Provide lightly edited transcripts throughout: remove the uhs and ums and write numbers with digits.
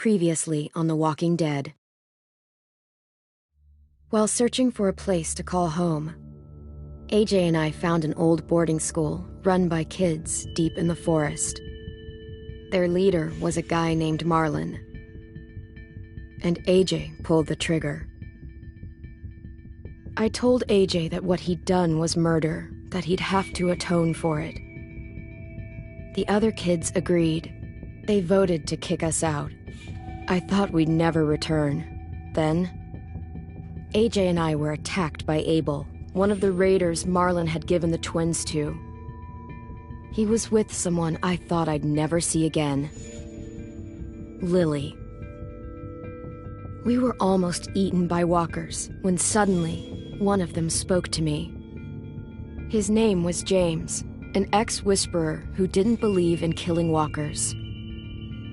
Previously on The Walking Dead. While searching for a place to call home, AJ and I found an old boarding school run by kids deep in the forest. Their leader was a guy named Marlon, and AJ pulled the trigger. I told AJ that what he'd done was murder, that he'd have to atone for it. The other kids agreed. They voted to kick us out. I thought we'd never return. Then, AJ and I were attacked by Abel, one of the raiders Marlon had given the twins to. He was with someone I thought I'd never see again. Lily. We were almost eaten by walkers when suddenly one of them spoke to me. His name was James, an ex-whisperer who didn't believe in killing walkers.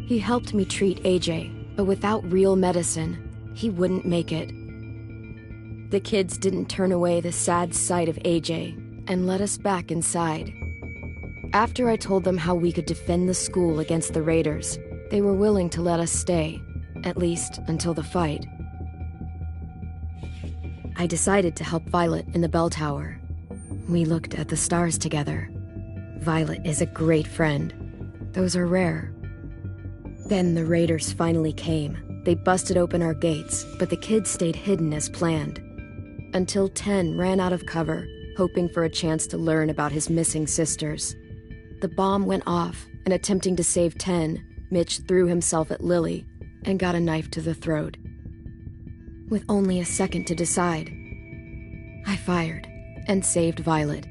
He helped me treat AJ, but without real medicine, he wouldn't make it. The kids didn't turn away the sad sight of AJ and let us back inside. After I told them how we could defend the school against the raiders, they were willing to let us stay, at least until the fight. I decided to help Violet in the bell tower. We looked at the stars together. Violet is a great friend. Those are rare. Then the raiders finally came. They busted open our gates, but the kids stayed hidden as planned. Until 10 ran out of cover, hoping for a chance to learn about his missing sisters. The bomb went off, and attempting to save 10, Mitch threw himself at Lily and got a knife to the throat. With only a second to decide, I fired and saved Violet.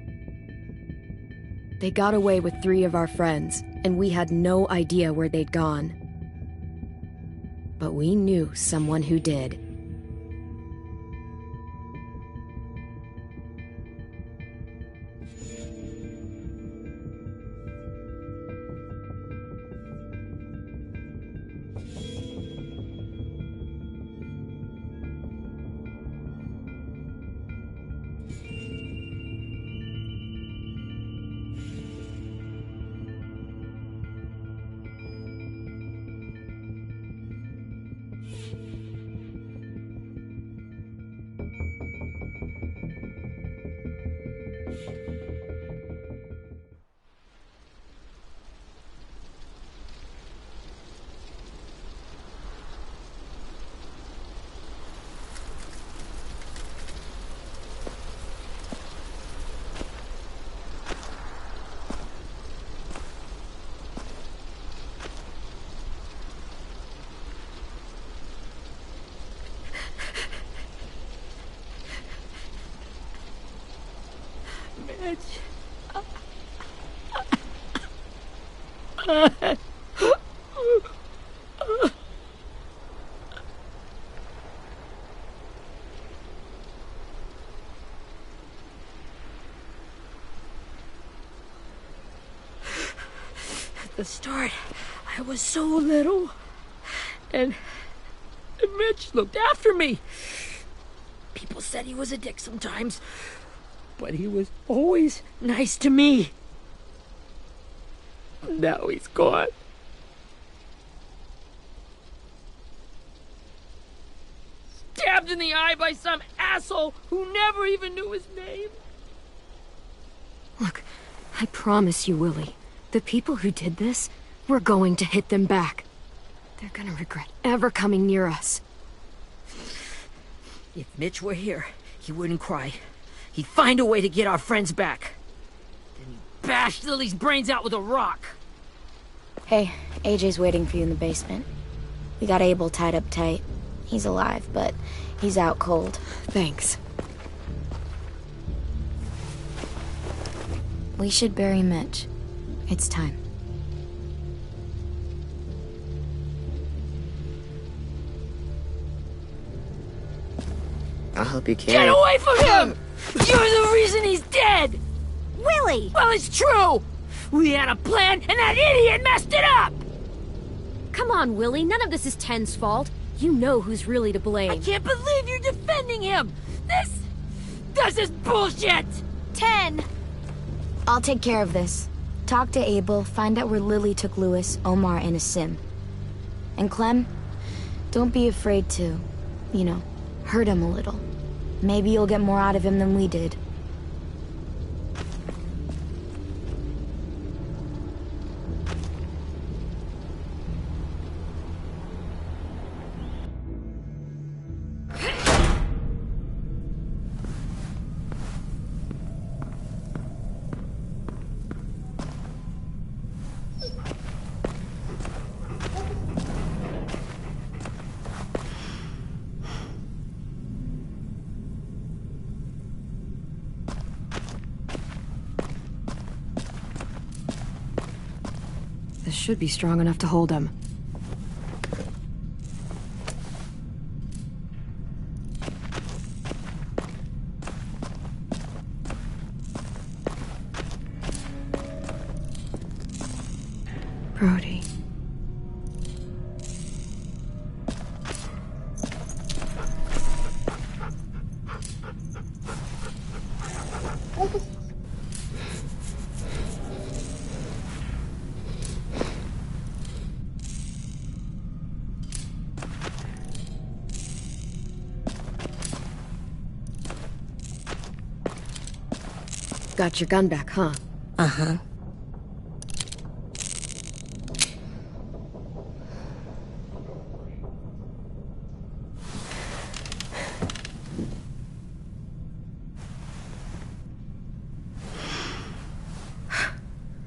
They got away with 3 of our friends, and we had no idea where they'd gone. But we knew someone who did. At the start, I was so little, and Mitch looked after me. People said he was a dick sometimes, but he was always nice to me. Now he's gone. Stabbed in the eye by some asshole who never even knew his name. Look, I promise you, Willie, the people who did this, we're going to hit them back. They're gonna regret ever coming near us. If Mitch were here, he wouldn't cry. He'd find a way to get our friends back. Then he'd bash Lily's brains out with a rock. Hey, AJ's waiting for you in the basement. We got Abel tied up tight. He's alive, but he's out cold. Thanks. We should bury Mitch. It's time. I'll help you carry. Get away from him! You're the reason he's dead! Willie! Well, it's true! We had a plan, and that idiot messed it up! Come on, Willie, none of this is Ten's fault. You know who's really to blame. I can't believe you're defending him! This is bullshit! 10! I'll take care of this. Talk to Abel, find out where Lily took Lewis, Omar, and Asim. And Clem, Don't be afraid to, you know, hurt him a little. Maybe you'll get more out of him than we did. This should be strong enough to hold him. Brody. Got your gun back, huh? Uh-huh.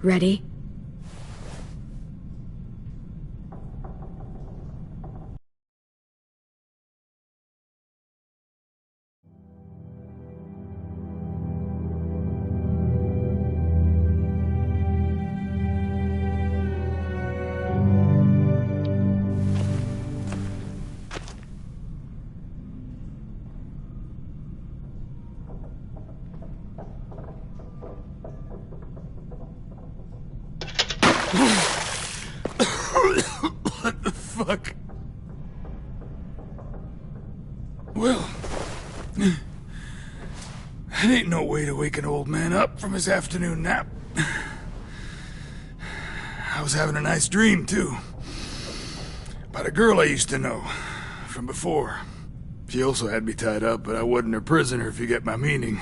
Ready? What the fuck? Well, that ain't no way to wake an old man up from his afternoon nap. I was having a nice dream, too. About a girl I used to know from before. She also had me tied up, but I wasn't her prisoner, if you get my meaning.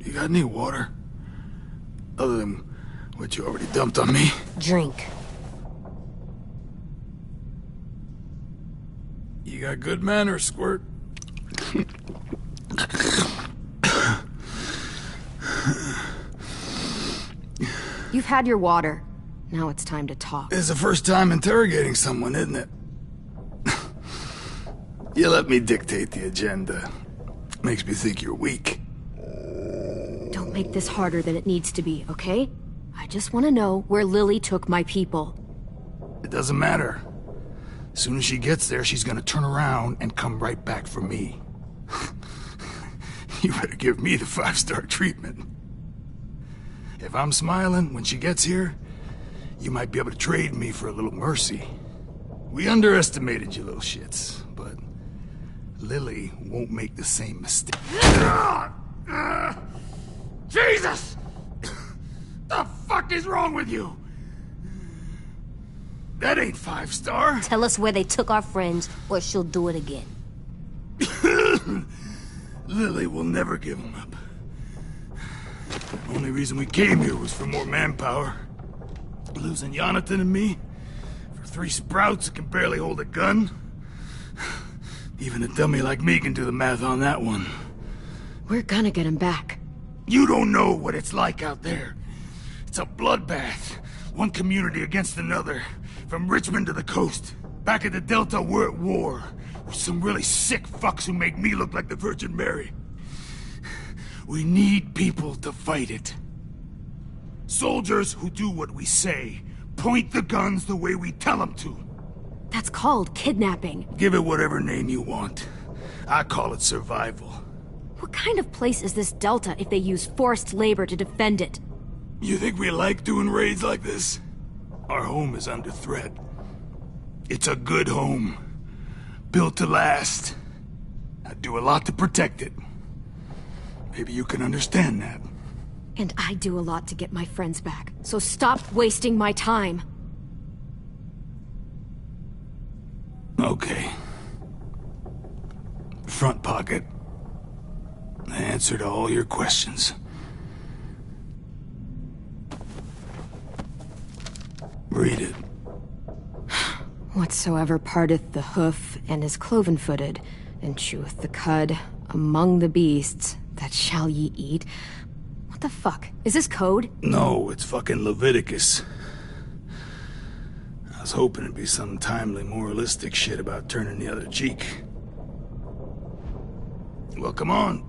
You got any water? Other than what you already dumped on me? Drink. You got good manners, Squirt. You've had your water. Now it's time to talk. It's the first time interrogating someone, isn't it? You let me dictate the agenda. Makes me think you're weak. Don't make this harder than it needs to be, okay? I just want to know where Lily took my people. It doesn't matter. As soon as she gets there, she's gonna turn around and come right back for me. You better give me the 5-star treatment. If I'm smiling when she gets here, you might be able to trade me for a little mercy. We underestimated you little shits, but Lily won't make the same mistake. Jesus! The fuck is wrong with you? That ain't 5-star. Tell us where they took our friends, or she'll do it again. Lily will never give them up. The only reason we came here was for more manpower. Losing Jonathan and me for 3 sprouts that can barely hold a gun. Even a dummy like me can do the math on that one. We're gonna get him back. You don't know what it's like out there. It's a bloodbath. One community against another. From Richmond to the coast. Back at the Delta, we're at war. With some really sick fucks who make me look like the Virgin Mary. We need people to fight it. Soldiers who do what we say. Point the guns the way we tell them to. That's called kidnapping. Give it whatever name you want. I call it survival. What kind of place is this Delta if they use forced labor to defend it? You think we like doing raids like this? Our home is under threat. It's a good home. Built to last. I do a lot to protect it. Maybe you can understand that. And I do a lot to get my friends back, so stop wasting my time. Okay. Front pocket. The answer to all your questions. Read it. Whatsoever parteth the hoof and is cloven-footed, and cheweth the cud among the beasts, that shall ye eat. What the fuck? Is this code? No, it's fucking Leviticus. I was hoping it'd be some timely moralistic shit about turning the other cheek. Well, come on.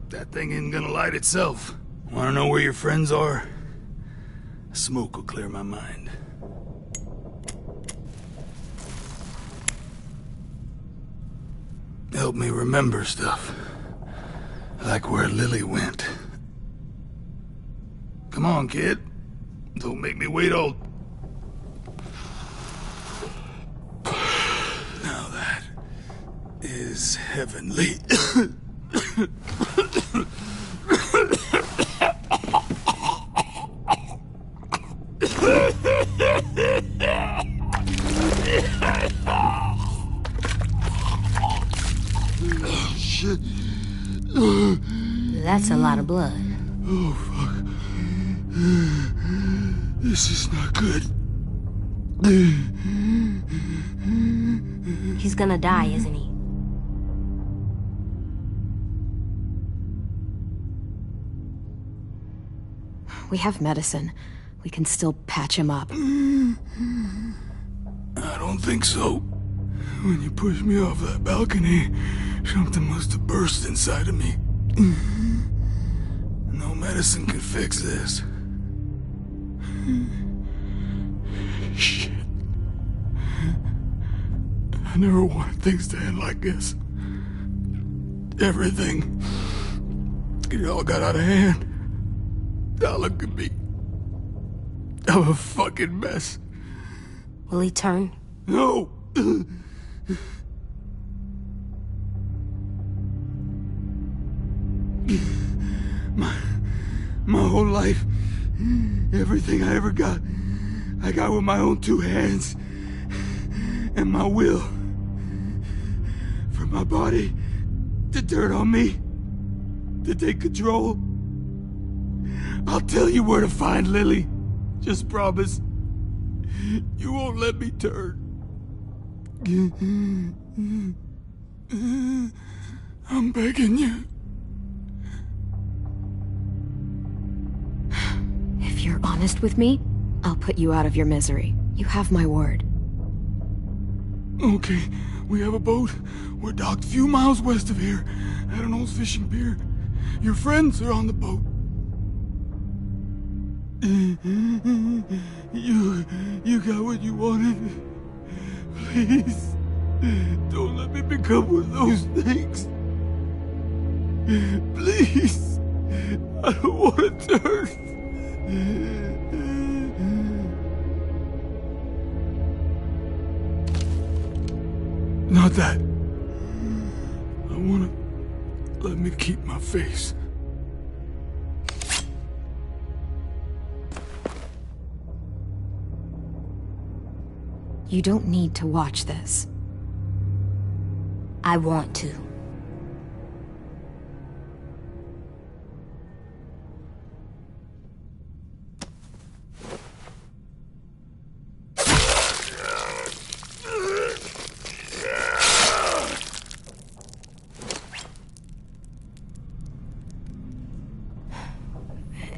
That thing isn't gonna light itself. Wanna know where your friends are? Smoke will clear my mind. Help me remember stuff. Like where Lily went. Come on, kid. Don't make me wait all... Now that is heavenly. Shit. That's a lot of blood. Oh, fuck. This is not good. He's gonna die, isn't he? We have medicine. We can still patch him up. I don't think so. When you pushed me off that balcony, something must have burst inside of me. No medicine could fix this. Shit. I never wanted things to end like this. Everything. It all got out of hand. Now look at me. I'm a fucking mess. Will he turn? No! My whole life, everything I ever got, I got with my own two hands and my will. For my body to turn on me, to take control. I'll tell you where to find Lily. Just promise. You won't let me turn. I'm begging you. If you're honest with me, I'll put you out of your misery. You have my word. Okay, we have a boat. We're docked a few miles west of here, at an old fishing pier. Your friends are on the boat. You got what you wanted. Please, don't let me become one of those things. Please, I don't want to turn. Not that. I want to let me keep my face. You don't need to watch this. I want to.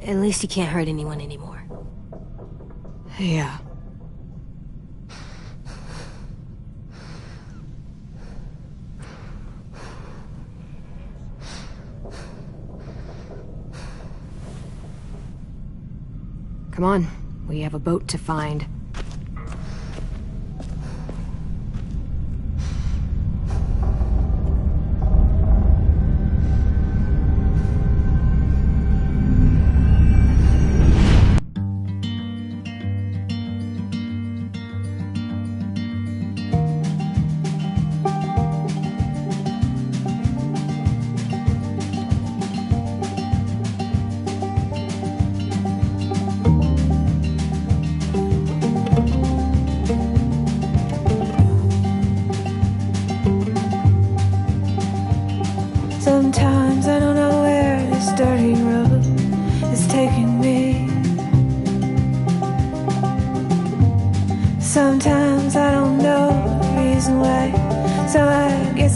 At least he can't hurt anyone anymore. Yeah. Come on, we have a boat to find.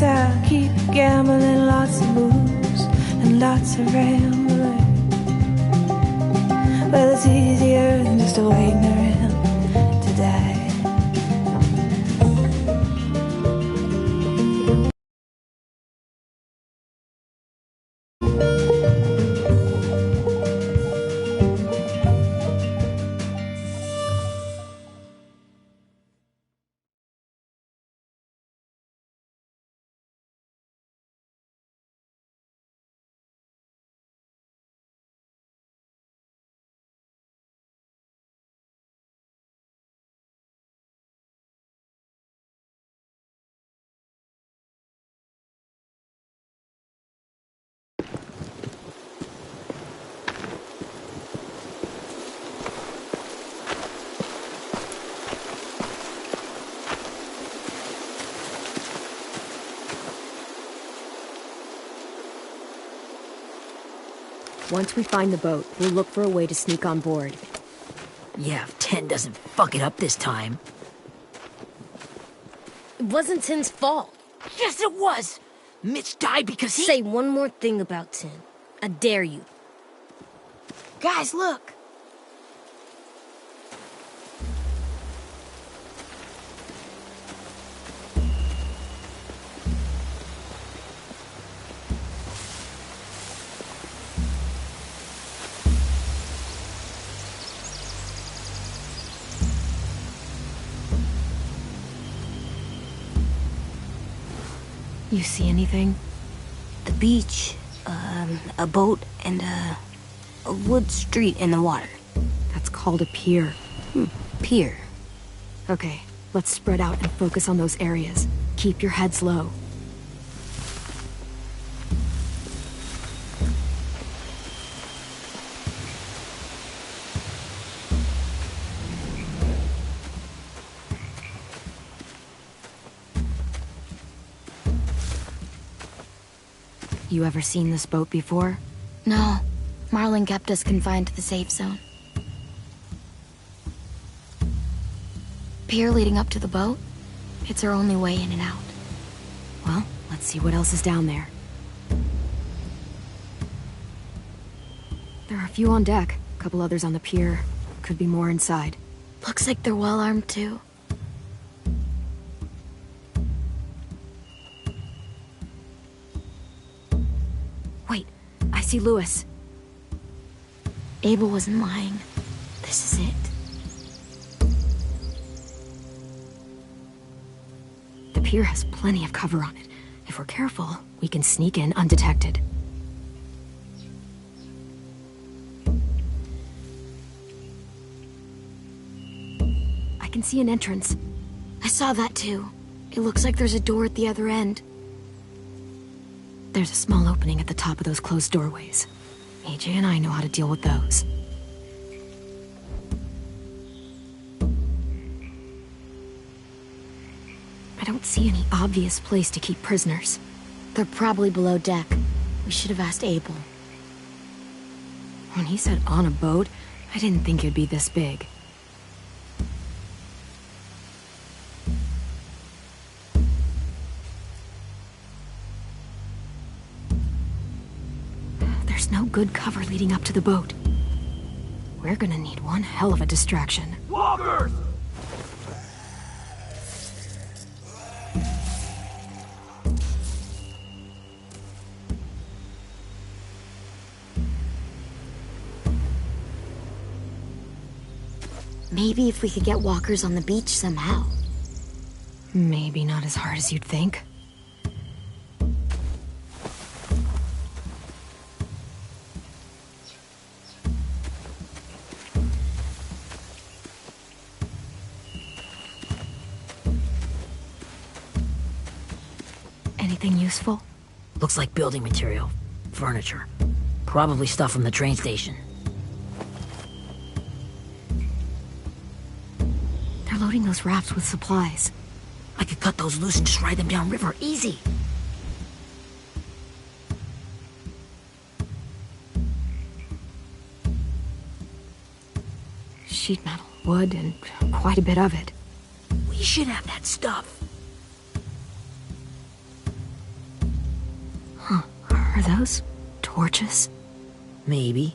guess I'll keep gambling, lots of moves and lots of rambling. Well, it's easier than just waiting around to die. Once we find the boat, we'll look for a way to sneak on board. Yeah, if 10 doesn't fuck it up this time. It wasn't Tin's fault. Yes, it was! Mitch died because he— Say one more thing about Tin. I dare you. Guys, look! You see anything? The beach, a boat, and a wood street in the water. That's called a pier. Pier. Okay, let's spread out and focus on those areas. Keep your heads low. You ever seen this boat before? No, Marlin kept us confined to the safe zone. Pier leading up to the boat? It's our only way in and out. Well, let's see what else is down there. There are a few on deck, a couple others on the pier. Could be more inside. Looks like they're well armed too. Wait, I see Lewis. Abel wasn't lying. This is it. The pier has plenty of cover on it. If we're careful, we can sneak in undetected. I can see an entrance. I saw that too. It looks like there's a door at the other end. There's a small opening at the top of those closed doorways. AJ and I know how to deal with those. I don't see any obvious place to keep prisoners. They're probably below deck. We should have asked Abel. When he said on a boat, I didn't think it'd be this big. There's no good cover leading up to the boat. We're gonna need one hell of a distraction. Walkers! Maybe if we could get walkers on the beach somehow. Maybe not as hard as you'd think. Anything useful? Looks like building material. Furniture. Probably stuff from the train station. They're loading those rafts with supplies. I could cut those loose and just ride them downriver. Easy. Sheet metal, wood, and quite a bit of it. We should have that stuff. Are those torches? Maybe.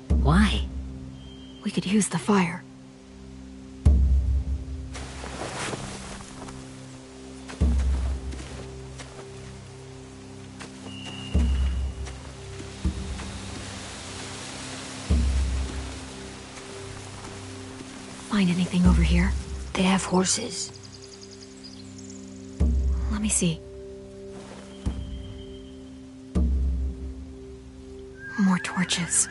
Why? We could use the fire. Find anything over here? They have horses. Let me see. More torches.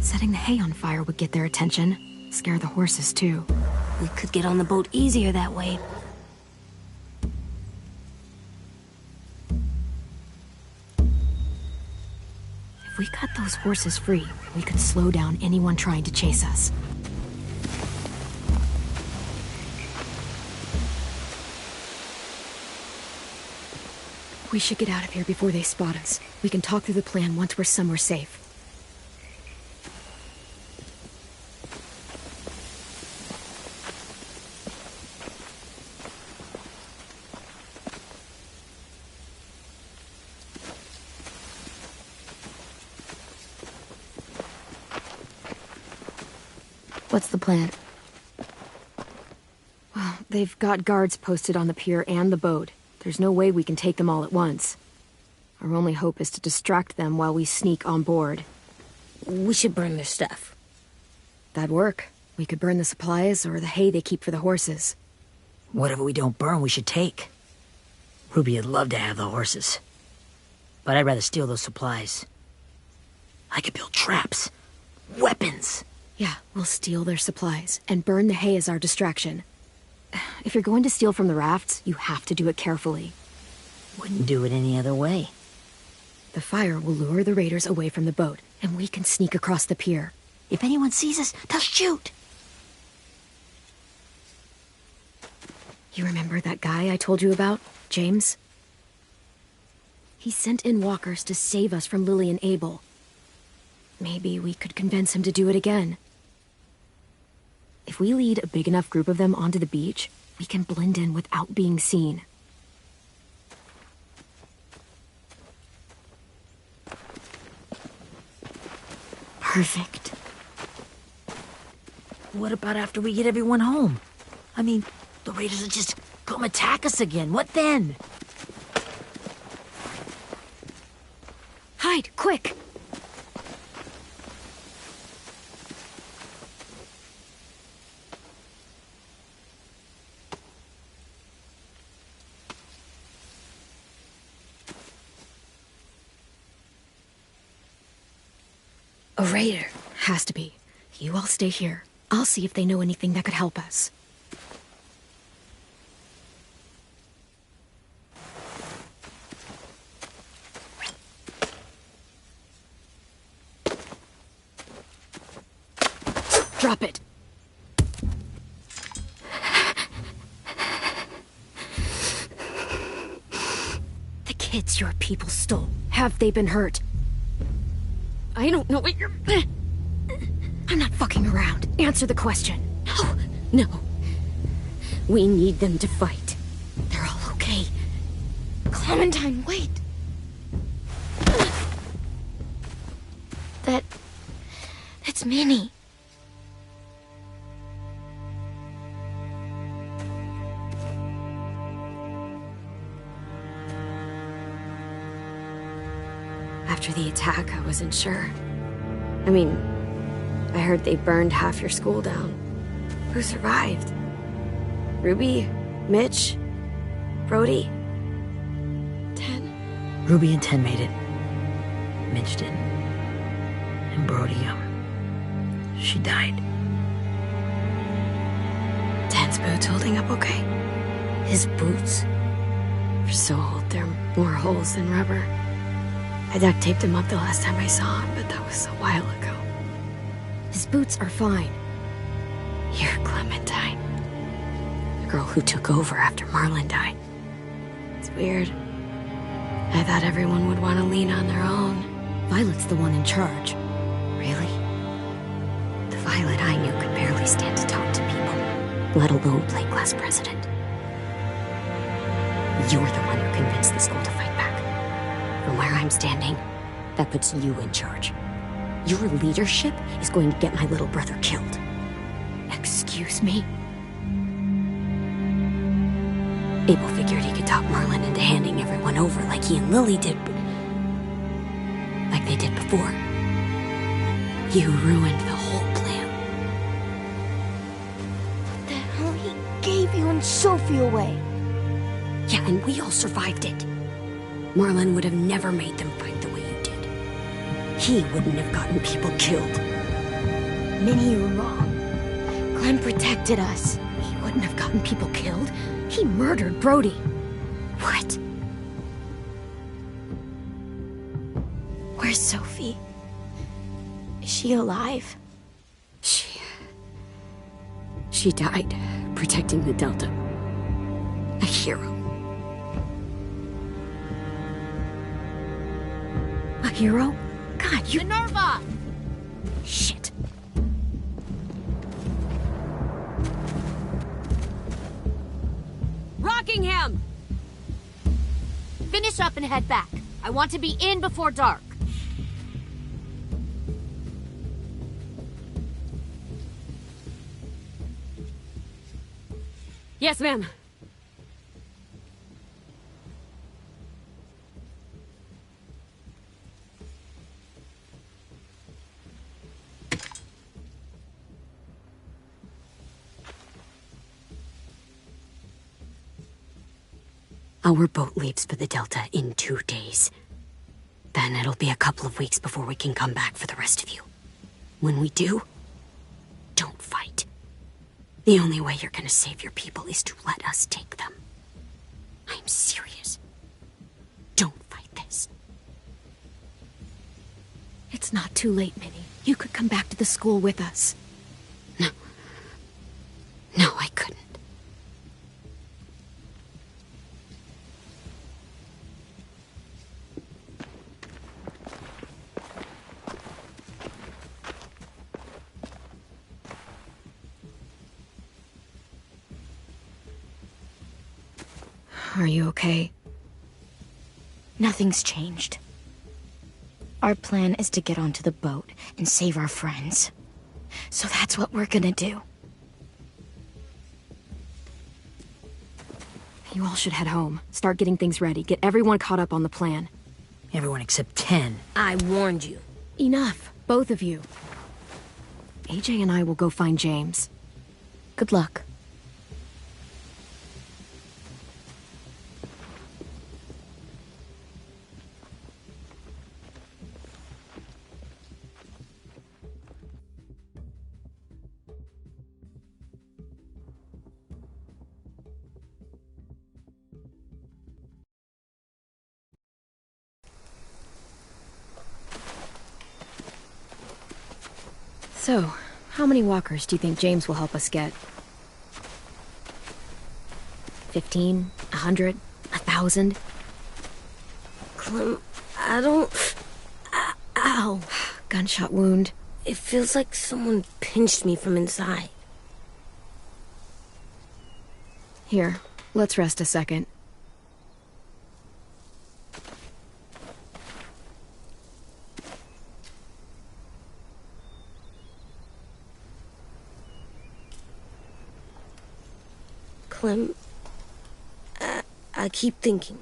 Setting the hay on fire would get their attention. Scare the horses, too. We could get on the boat easier that way. If we cut those horses free, we could slow down anyone trying to chase us. We should get out of here before they spot us. We can talk through the plan once we're somewhere safe. What's the plan? Well, they've got guards posted on the pier and the boat. There's no way we can take them all at once. Our only hope is to distract them while we sneak on board. We should burn their stuff. That'd work. We could burn the supplies or the hay they keep for the horses. Whatever we don't burn, we should take. Ruby would love to have the horses. But I'd rather steal those supplies. I could build traps. Weapons. Yeah, we'll steal their supplies and burn the hay as our distraction. If you're going to steal from the rafts, you have to do it carefully. Wouldn't do it any other way. The fire will lure the raiders away from the boat, and we can sneak across the pier. If anyone sees us, they'll shoot. You remember that guy I told you about, James? He sent in walkers to save us from Lily and Abel. Maybe we could convince him to do it again. If we lead a big enough group of them onto the beach, we can blend in without being seen. Perfect. What about after we get everyone home? I mean, the raiders will just come attack us again. What then? Hide, quick! A raider. Has to be. You all stay here. I'll see if they know anything that could help us. Drop it. The kids your people stole. Have they been hurt? I don't know what you're... I'm not fucking around. Answer the question. No. We need them to fight. They're all okay. Clementine, wait. That's Minnie. After the attack, I wasn't sure. I mean, I heard they burned half your school down. Who survived? Ruby? Mitch? Brody? 10? Ruby and 10 made it. Mitch didn't. And Brody, she died. 10's boots holding up okay? His boots? They're so old, they're more holes than rubber. I duct taped him up the last time I saw him, but that was a while ago. His boots are fine. You're Clementine. The girl who took over after Marlon died. It's weird. I thought everyone would want to lean on their own. Violet's the one in charge. Really? The Violet I knew could barely stand to talk to people, let alone play class president. You're the one who convinced the school to fight back. From where I'm standing, that puts you in charge. Your leadership is going to get my little brother killed. Excuse me? Abel figured he could talk Marlon into handing everyone over like he and Lily did, like they did before. You ruined the whole plan. The hell he gave you and Sophie away. Yeah, and we all survived it. Marlon would have never made them fight the way you did. He wouldn't have gotten people killed. Minnie, you're wrong. Clem protected us. He wouldn't have gotten people killed. He murdered Brody. What? Where's Sophie? Is she alive? She died protecting the Delta. A hero. A hero? God, you... Minerva! Shit. Rockingham! Finish up and head back. I want to be in before dark. Yes, ma'am. Our boat leaves for the Delta in 2 days. Then it'll be a couple of weeks before we can come back for the rest of you. When we do, don't fight. The only way you're gonna save your people is to let us take them. I'm serious. Don't fight this. It's not too late, Minnie. You could come back to the school with us. No. No, I couldn't. Are you okay? Nothing's changed. Our plan is to get onto the boat and save our friends. So that's what we're gonna do. You all should head home. Start getting things ready. Get everyone caught up on the plan. Everyone except 10. I warned you. Enough, both of you. AJ and I will go find James. Good luck. So, how many walkers do you think James will help us get? 15? 100? 1,000? Clem, I don't... Ow. Gunshot wound. It feels like someone pinched me from inside. Here, let's rest a second. Clem, I keep thinking.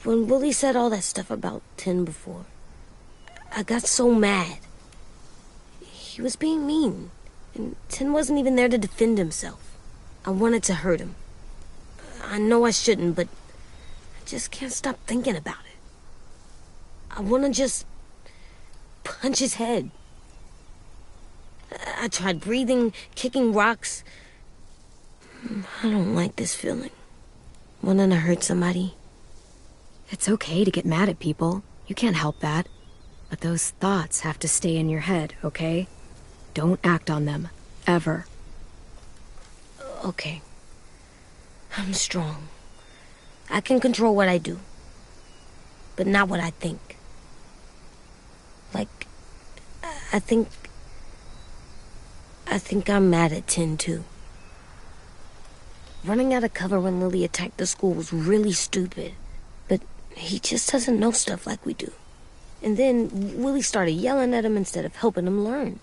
When Willie said all that stuff about 10 before, I got so mad. He was being mean, and 10 wasn't even there to defend himself. I wanted to hurt him. I know I shouldn't, but I just can't stop thinking about it. I want to just punch his head. I tried breathing, kicking rocks. I don't like this feeling. Wanting to hurt somebody. It's okay to get mad at people. You can't help that. But those thoughts have to stay in your head, okay? Don't act on them. Ever. Okay. I'm strong. I can control what I do. But not what I think. Like, I think I'm mad at 10 too. Running out of cover when Lily attacked the school was really stupid. But he just doesn't know stuff like we do. And then Willie started yelling at him instead of helping him learn.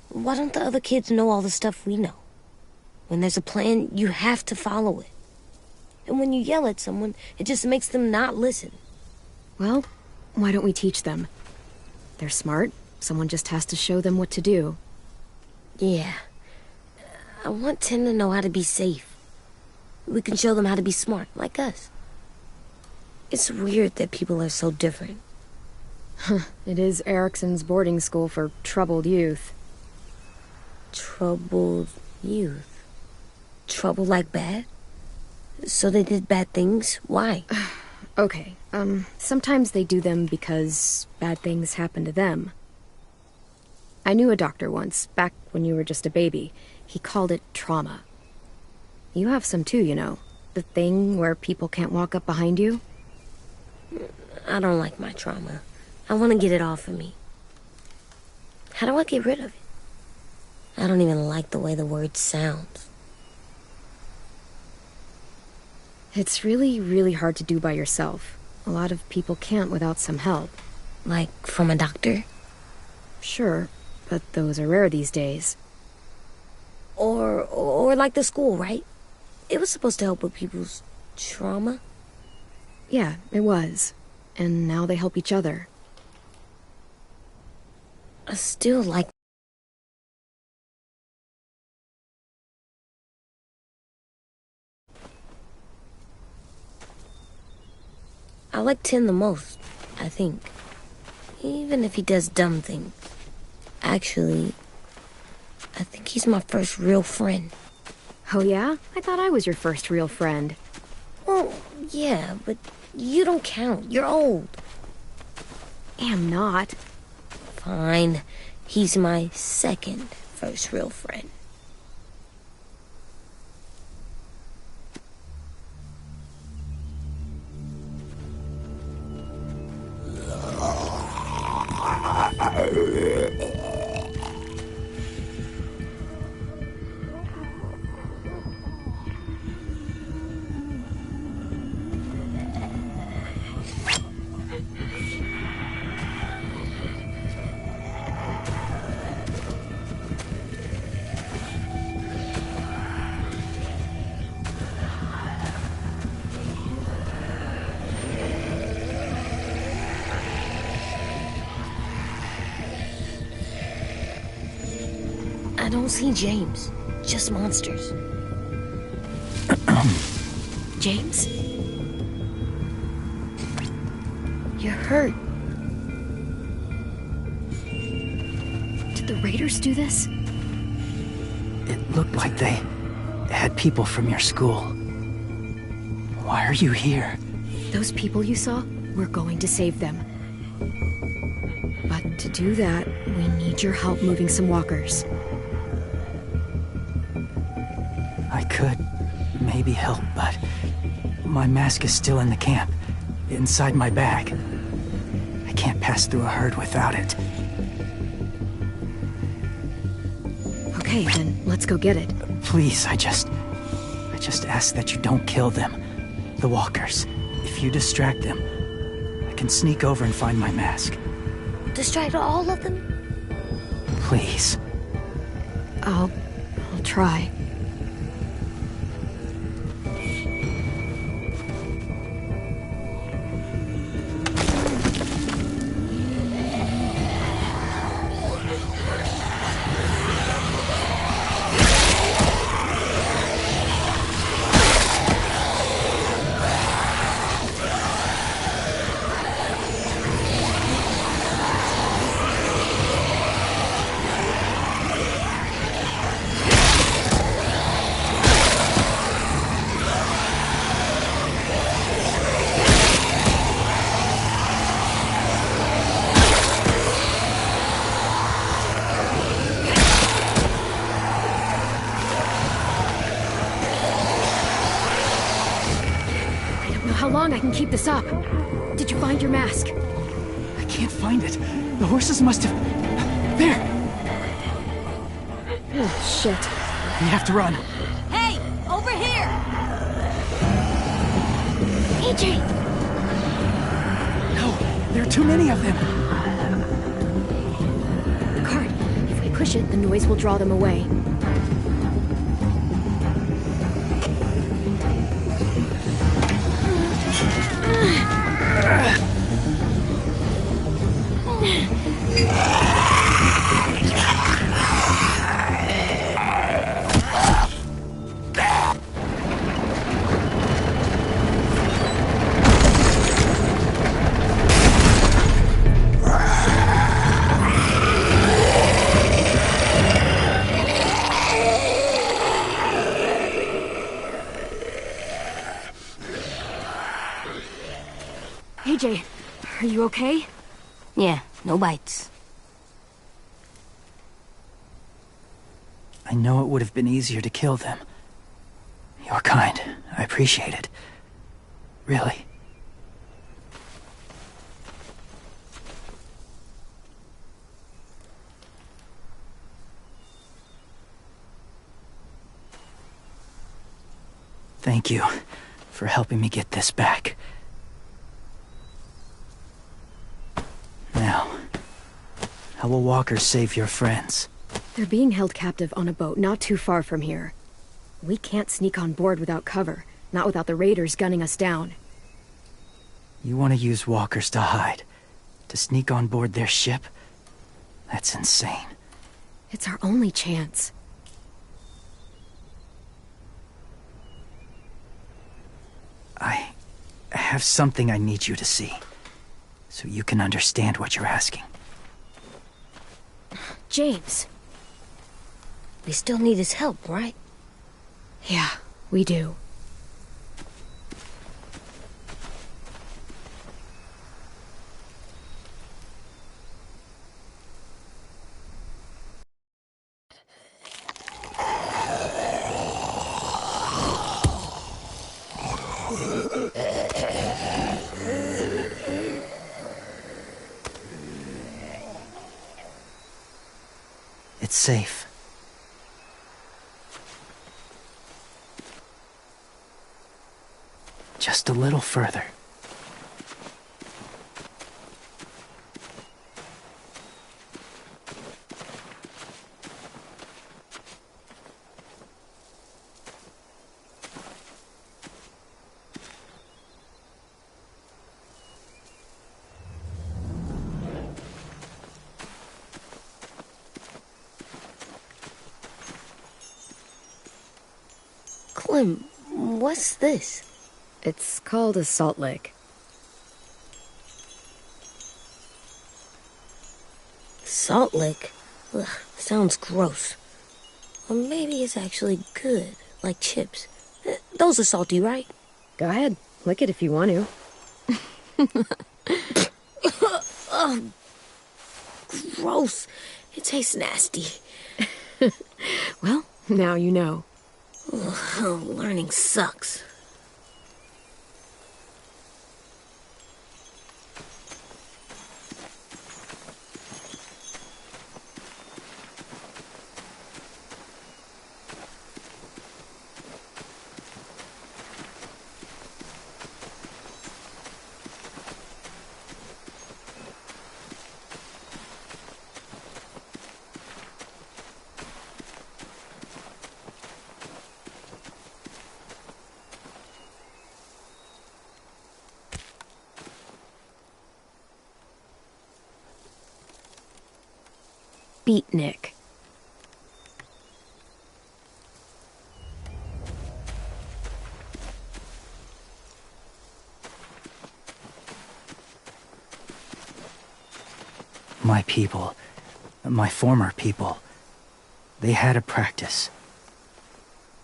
Why don't the other kids know all the stuff we know? When there's a plan, you have to follow it. And when you yell at someone, it just makes them not listen. Well, why don't we teach them? They're smart. Someone just has to show them what to do. Yeah. I want Tim to know how to be safe. We can show them how to be smart, like us. It's weird that people are so different. It is Erickson's boarding school for troubled youth. Troubled youth? Trouble like bad? So they did bad things? Why? Okay, sometimes they do them because bad things happen to them. I knew a doctor once, back when you were just a baby. He called it trauma. You have some too, you know. The thing where people can't walk up behind you. I don't like my trauma. I want to get it off of me. How do I get rid of it? I don't even like the way the word sounds. It's really, really hard to do by yourself. A lot of people can't without some help. Like from a doctor? Sure, but those are rare these days. Or like the school, right? It was supposed to help with people's trauma. Yeah, it was. And now they help each other. I still like... I like Tim the most, I think. Even if he does dumb things. Actually, I think he's my first real friend. Oh yeah? I thought I was your first real friend. Well, yeah, but you don't count. You're old. Am not. Fine. He's my second first real friend. I don't see James. Just monsters. James? You're hurt. Did the raiders do this? It looked like they had people from your school. Why are you here? Those people you saw, we're going to save them. But to do that, we need your help moving some walkers. I could maybe help, but my mask is still in the camp, inside my bag. I can't pass through a herd without it. Okay, then let's go get it. Please, I just ask that you don't kill them. The walkers. If you distract them, I can sneak over and find my mask. Distract all of them? Please. I'll try. How long I can keep this up? Did you find your mask? I can't find it. The horses must have... There! Oh, shit. We have to run. Hey, over here! AJ! No, there are too many of them. The cart. If we push it, the noise will draw them away. AJ, are you okay? Yeah, no bites. I know it would have been easier to kill them. You're kind. I appreciate it. Really. Thank you for helping me get this back. Now, how will walkers save your friends? They're being held captive on a boat not too far from here. We can't sneak on board without cover, not without the raiders gunning us down. You want to use walkers to hide? To sneak on board their ship? That's insane. It's our only chance. I have something I need you to see, so you can understand what you're asking. James. We still need his help, right? Yeah, we do. It's safe. Just a little further. Clem, what's this? It's called a salt lick. Salt lick? Ugh, sounds gross. Or maybe it's actually good, like chips. Those are salty, right? Go ahead, lick it if you want to. Ugh, gross. It tastes nasty. Well, now you know. Ugh, learning sucks. Beatnik. My people, my former people, they had a practice.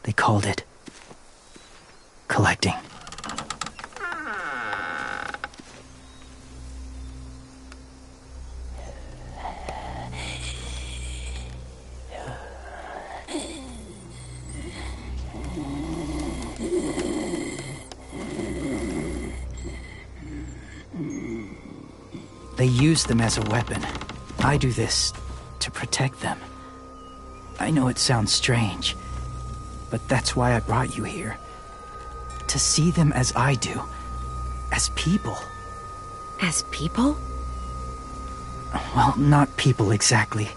They called it collecting. They use them as a weapon. I do this to protect them. I know it sounds strange, but that's why I brought you here. To see them as I do, as people. As people? Well, not people exactly,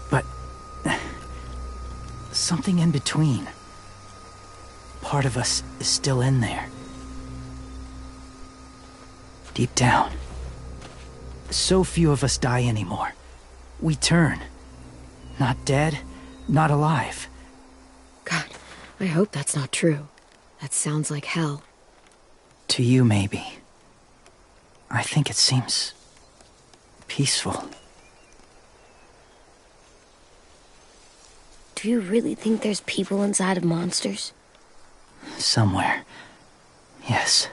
but something in between. Part of us is still in there. Deep down. So few of us die anymore. We turn. Not dead, not alive. God, I hope that's not true. That sounds like hell. To you, maybe. I think it seems peaceful. Do you really think there's people inside of monsters? Somewhere. Yes.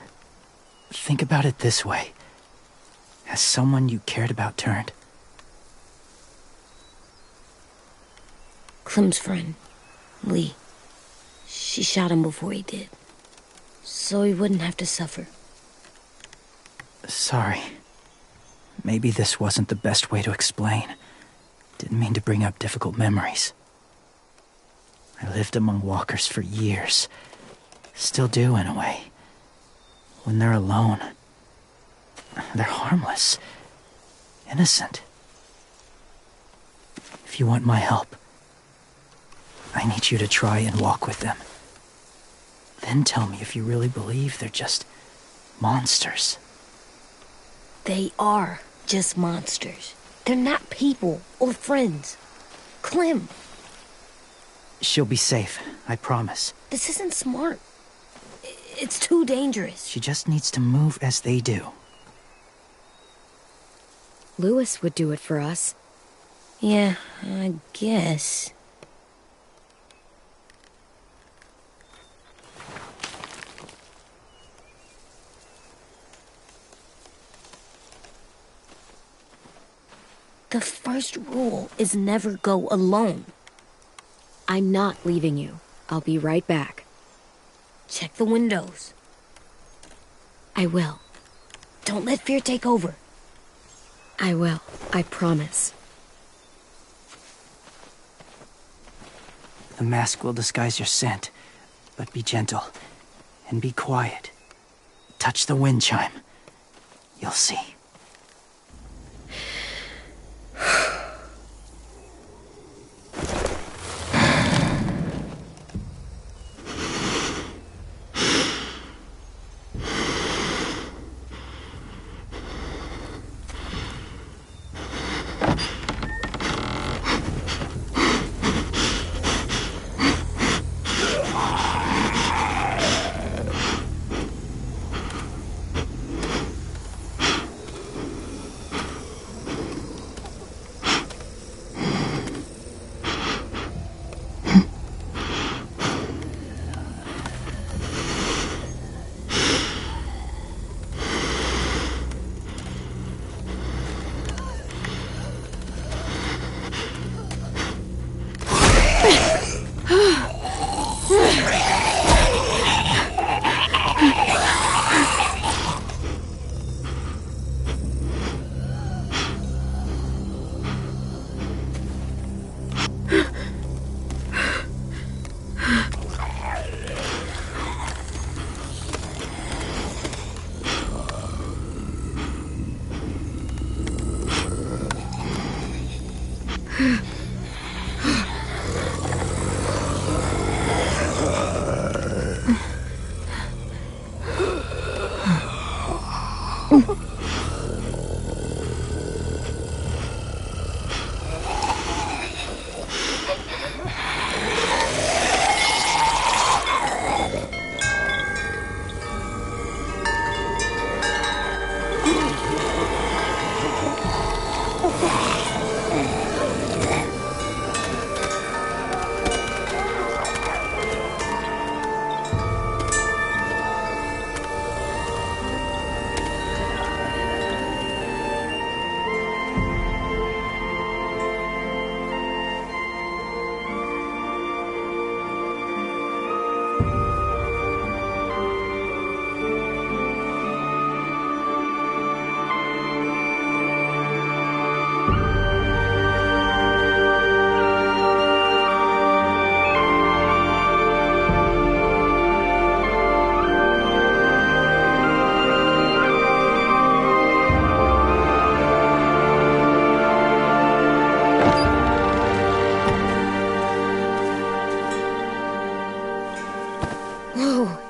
Think about it this way. Has someone you cared about turned? Clem's friend, Lee. She shot him before he did. So he wouldn't have to suffer. Sorry. Maybe this wasn't the best way to explain. Didn't mean to bring up difficult memories. I lived among walkers for years. Still do, in a way. When they're alone, they're harmless. Innocent. If you want my help, I need you to try and walk with them. Then tell me if you really believe they're just monsters. They are just monsters. They're not people or friends. Clem, She'll be safe, I promise. this isn't smart. It's too dangerous. She just needs to move as they do. Lewis would do it for us. Yeah, I guess. The first rule is never go alone. I'm not leaving you. I'll be right back. Check the windows. I will. Don't let fear take over. I will. I promise. The mask will disguise your scent, but be gentle and be quiet. Touch the wind chime. You'll see.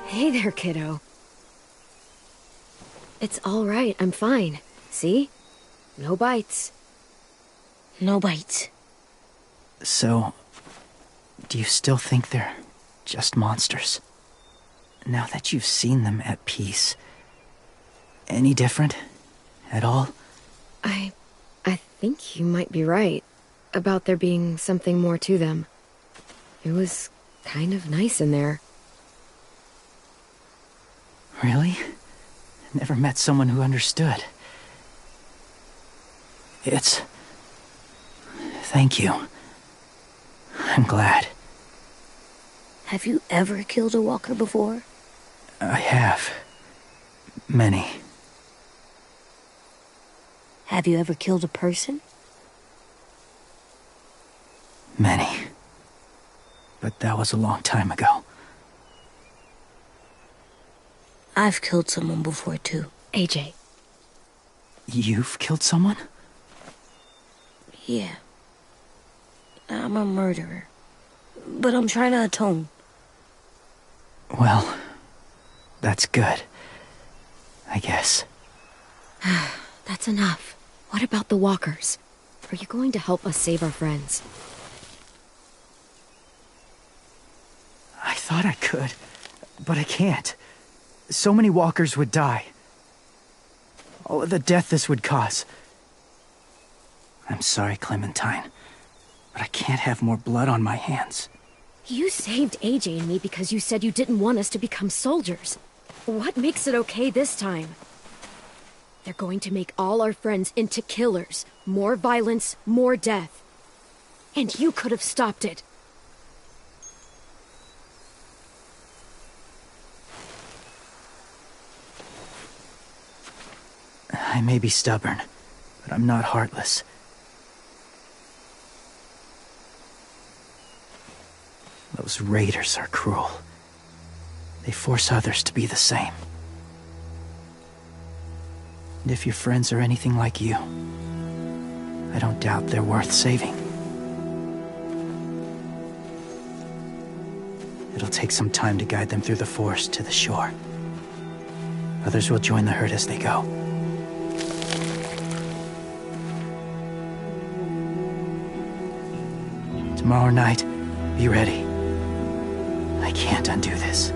hey there, kiddo. It's all right, I'm fine. See? No bites. No bites. So, do you still think they're just monsters? Now that you've seen them at peace, any different at all? I think you might be right about there being something more to them. It was kind of nice in there. Really? Never met someone who understood. Thank you. I'm glad. Have you ever killed a walker before? I have. Many. Have you ever killed a person? Many. But that was a long time ago. I've killed someone before, too. AJ. You've killed someone? Yeah. I'm a murderer. But I'm trying to atone. Well, that's good. I guess. That's enough. What about the walkers? Are you going to help us save our friends? I thought I could, but I can't. So many walkers would die. Oh, the death this would cause. I'm sorry, Clementine, but I can't have more blood on my hands. You saved AJ and me because you said you didn't want us to become soldiers. What makes it okay this time? They're going to make all our friends into killers. More violence, more death. And you could have stopped it. I may be stubborn, but I'm not heartless. Those raiders are cruel. They force others to be the same. And if your friends are anything like you, I don't doubt they're worth saving. It'll take some time to guide them through the forest to the shore. Others will join the herd as they go. Tomorrow night, be ready. I can't undo this.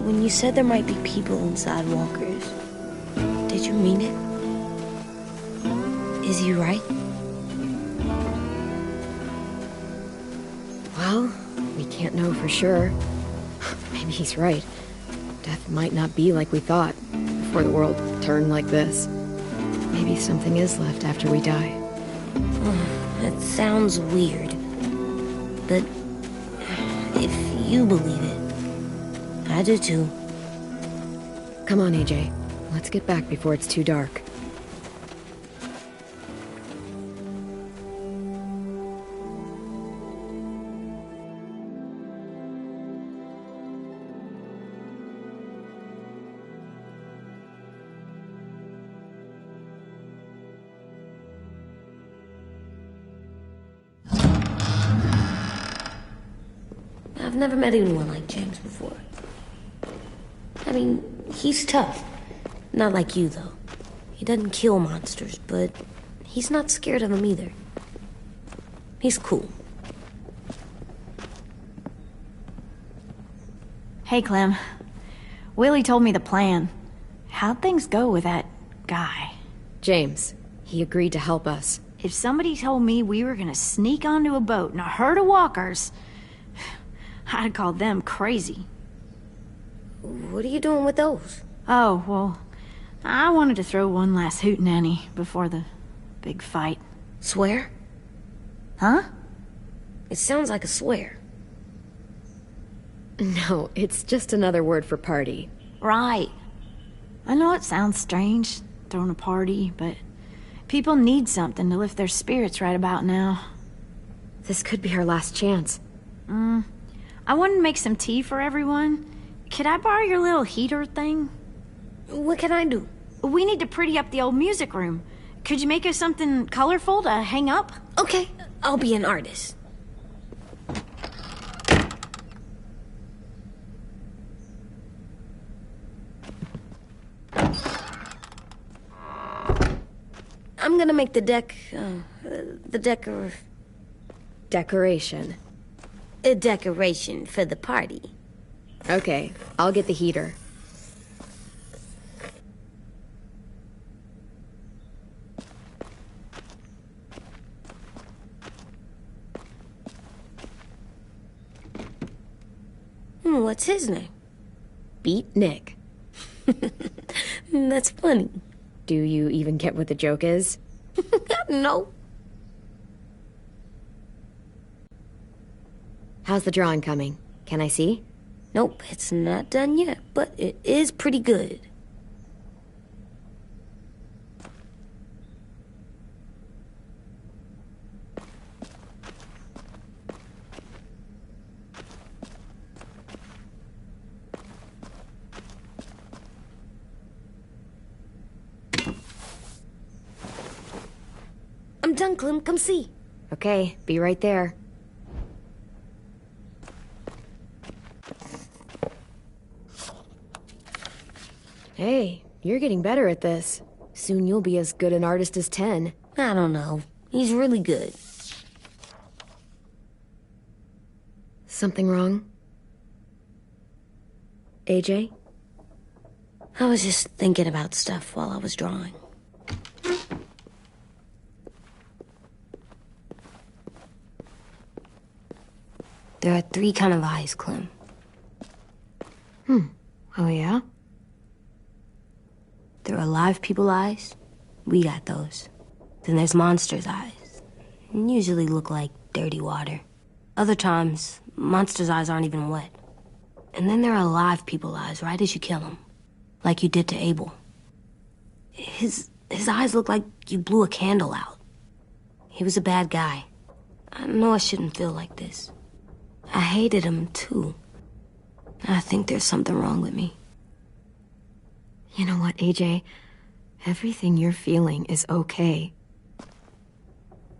When you said there might be people inside walkers, did you mean it? Is he right? Well, we can't know for sure. Maybe he's right. Death might not be like we thought before the world turned like this. Maybe something is left after we die. It sounds weird, but if you believe it, I do too. Come on, AJ. Let's get back before it's too dark. I've never met anyone like James before. I mean, he's tough. Not like you, though. He doesn't kill monsters, but he's not scared of them either. He's cool. Hey, Clem. Willie told me the plan. How'd things go with that guy? James. He agreed to help us. If somebody told me we were gonna sneak onto a boat in a herd of walkers, I'd call them crazy. What are you doing with those? Oh, well, I wanted to throw one last hootenanny before the big fight. Swear? Huh? It sounds like a swear. No, it's just another word for party. Right. I know it sounds strange, throwing a party, but people need something to lift their spirits right about now. This could be our last chance. I wanted to make some tea for everyone. Could I borrow your little heater thing? What can I do? We need to pretty up the old music room. Could you make us something colorful to hang up? Okay, I'll be an artist. I'm gonna make the Decoration. a decoration for the party. Okay, I'll get the heater. What's his name? Beat Nick. That's funny. Do you even get what the joke is? No. How's the drawing coming? Can I see? Nope, it's not done yet, but it is pretty good. I'm done, Clem. Come see. Okay, be right there. Hey, you're getting better at this. Soon you'll be as good an artist as 10. I don't know. He's really good. Something wrong? AJ? I was just thinking about stuff while I was drawing. There are 3 kinds of eyes, Clem. Oh yeah? There are live people eyes. We got those. Then there's monsters' eyes. Usually look like dirty water. Other times, monsters' eyes aren't even wet. And then there are live people eyes right as you kill them. Like you did to Abel. His eyes look like you blew a candle out. He was a bad guy. I know I shouldn't feel like this. I hated him, too. I think there's something wrong with me. You know what, AJ? Everything you're feeling is okay.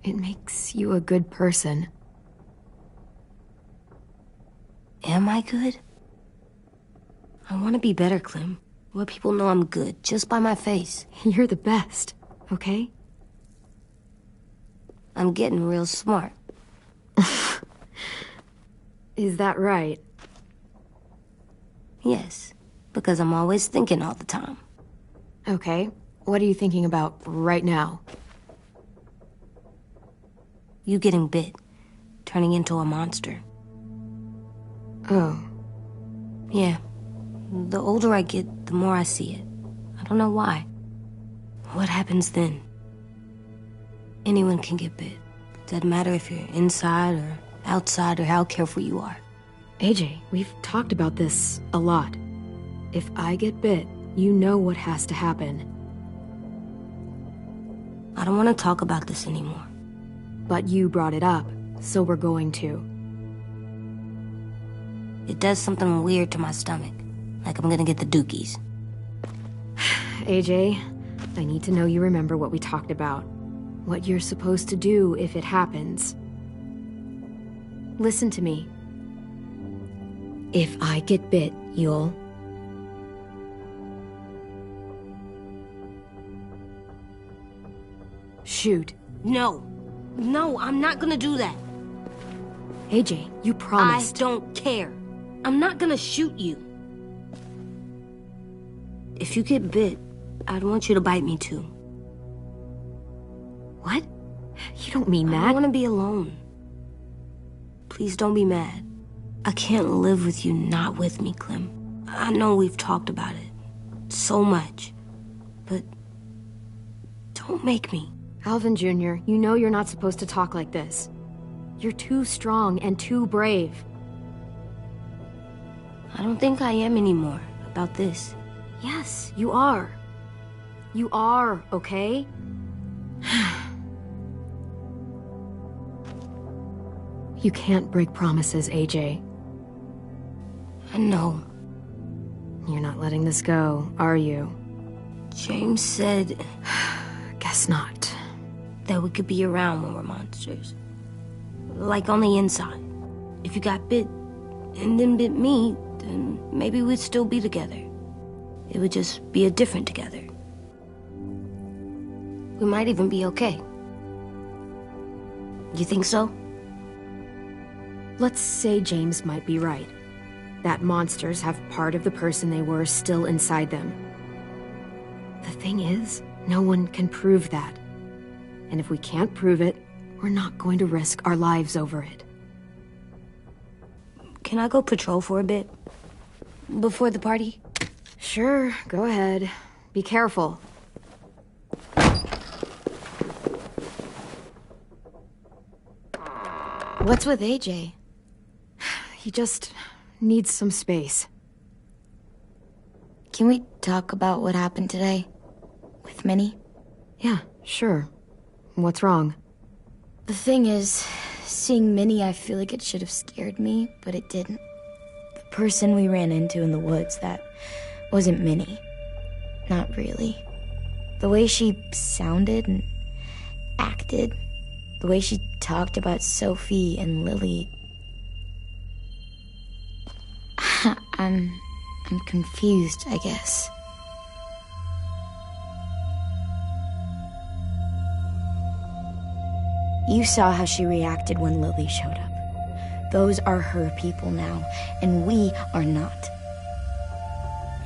It makes you a good person. Am I good? I want to be better, Clem. Let people know I'm good, just by my face. You're the best, okay? I'm getting real smart. Is that right? Yes, because I'm always thinking all the time. Okay, what are you thinking about right now? You getting bit, turning into a monster. Oh. Yeah. The older I get, the more I see it. I don't know why. What happens then? Anyone can get bit. Doesn't matter if you're inside or outside or how careful you are. AJ, we've talked about this a lot. If I get bit, you know what has to happen. I don't want to talk about this anymore. But you brought it up, so we're going to. It does something weird to my stomach. Like I'm gonna get the dookies. AJ, I need to know you remember what we talked about. What you're supposed to do if it happens. Listen to me. If I get bit, you'll... shoot. No. No, I'm not gonna do that. AJ, you promised. I don't care. I'm not gonna shoot you. If you get bit, I'd want you to bite me too. What? You don't mean that. I want to be alone. Please don't be mad. I can't live with you not with me, Clem. I know we've talked about it so much, but don't make me. Alvin Jr., you know you're not supposed to talk like this. You're too strong and too brave. I don't think I am anymore about this. Yes, you are. You are, okay? You can't break promises, AJ. I know. You're not letting this go, are you? James said Guess not. that we could be around when we're monsters. Like on the inside. If you got bit and then bit me, then maybe we'd still be together. It would just be a different together. We might even be okay. You think so? Let's say James might be right. That monsters have part of the person they were still inside them. The thing is, no one can prove that. And if we can't prove it, we're not going to risk our lives over it. Can I go patrol for a bit? Before the party? Sure, go ahead. Be careful. What's with AJ? He just needs some space. Can we talk about what happened today? With Minnie? Yeah, sure. What's wrong? The thing is, seeing Minnie, I feel like it should have scared me, but it didn't. The person we ran into in the woods, that wasn't Minnie. Not really. The way she sounded and acted, the way she talked about Sophie and Lily. I'm confused, I guess. You saw how she reacted when Lily showed up. Those are her people now, and we are not.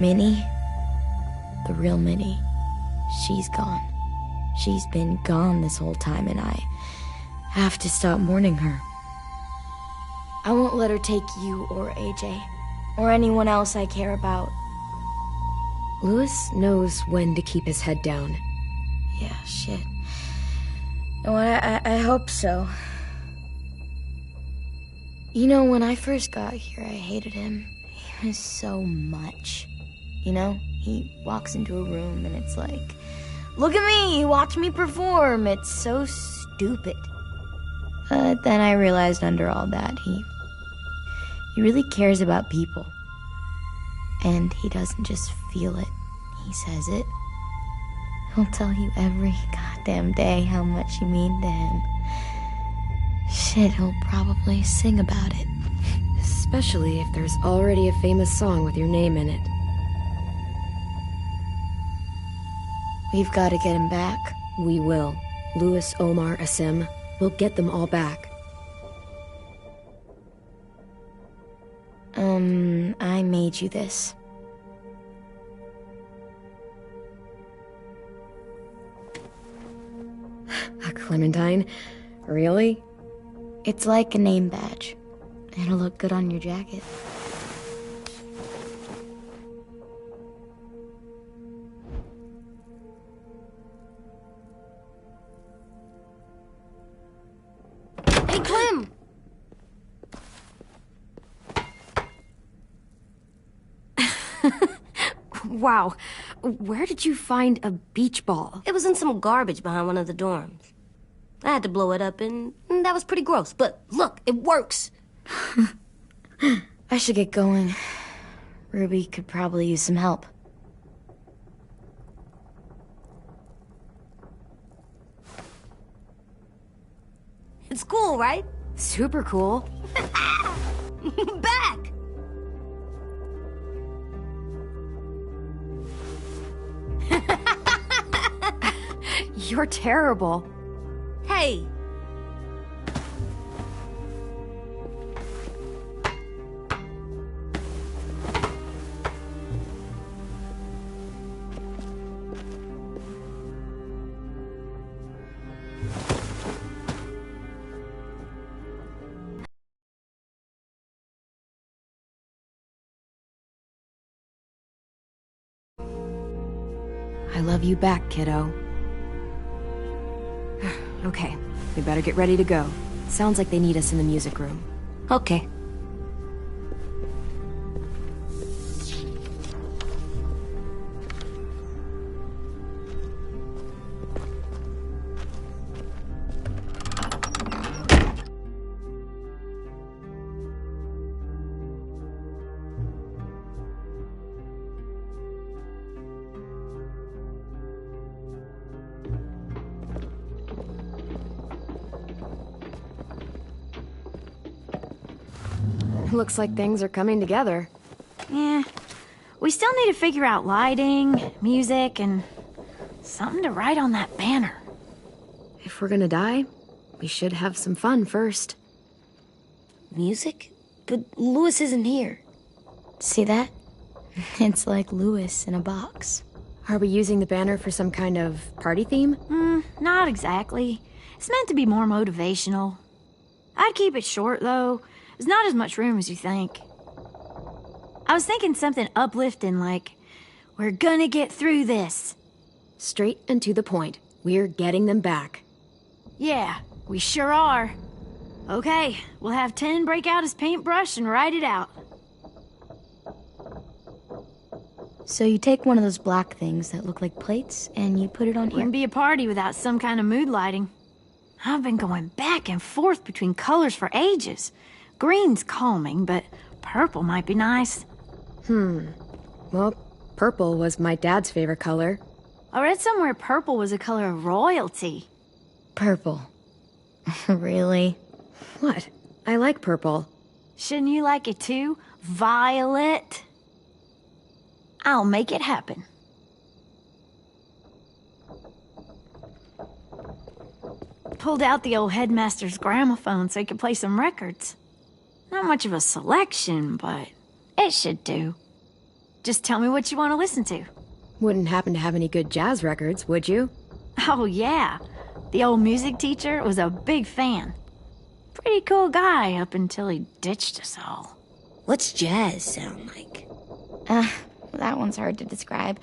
Minnie, the real Minnie, she's gone. She's been gone this whole time, and I have to stop mourning her. I won't let her take you or AJ, or anyone else I care about. Louis knows when to keep his head down. Yeah, shit. Oh, I hope so. You know, when I first got here, I hated him. He was so much. You know, he walks into a room and it's like, look at me, watch me perform. It's so stupid. But then I realized under all that, he really cares about people. And he doesn't just feel it, he says it. He'll tell you every goddamn day how much you mean to him. Shit, he'll probably sing about it. Especially if there's already a famous song with your name in it. We've got to get him back. We will. Louis, Omar, Asim. We'll get them all back. I made you this. A clementine? Really? It's like a name badge. It'll look good on your jacket. Hey, Clem! Wow. Where did you find a beach ball? It was in some garbage behind one of the dorms. I had to blow it up, and that was pretty gross. But look, it works. I should get going. Ruby could probably use some help. It's cool, right? Super cool. Back! You're terrible. Hey! I love you back, kiddo. Okay, we better get ready to go. Sounds like they need us in the music room. Okay. Looks like things are coming together. Yeah. We still need to figure out lighting, music, and something to write on that banner. If we're gonna die, we should have some fun first. Music? But Louis isn't here. See that? It's like Louis in a box. Are we using the banner for some kind of party theme? Not exactly. It's meant to be more motivational. I'd keep it short, though. There's not as much room as you think. I was thinking something uplifting like, we're gonna get through this. Straight and to the point. We're getting them back. Yeah, we sure are. Okay, we'll have 10 break out his paintbrush and write it out. So you take one of those black things that look like plates and you put it on here. Wouldn't be a party without some kind of mood lighting. I've been going back and forth between colors for ages. Green's calming, but purple might be nice. Well, purple was my dad's favorite color. I read somewhere purple was a color of royalty. Purple. Really? What? I like purple. Shouldn't you like it too? Violet? I'll make it happen. Pulled out the old headmaster's gramophone so he could play some records. Not much of a selection, but it should do. Just tell me what you want to listen to. Wouldn't happen to have any good jazz records, would you? Oh, yeah. The old music teacher was a big fan. Pretty cool guy up until he ditched us all. What's jazz sound like? That one's hard to describe.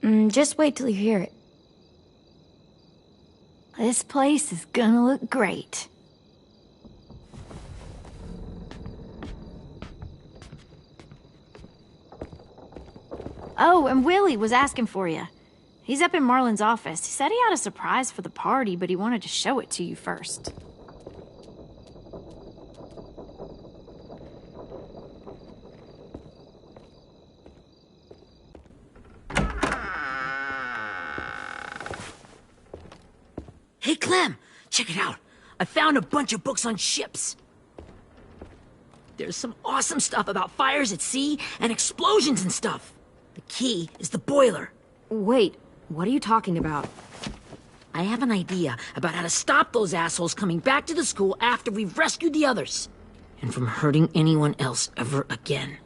Just wait till you hear it. This place is gonna look great. Oh, and Willie was asking for you. He's up in Marlon's office. He said he had a surprise for the party, but he wanted to show it to you first. Hey, Clem, check it out. I found a bunch of books on ships. There's some awesome stuff about fires at sea and explosions and stuff. The key is the boiler. Wait, what are you talking about? I have an idea about how to stop those assholes coming back to the school after we've rescued the others. And from hurting anyone else ever again.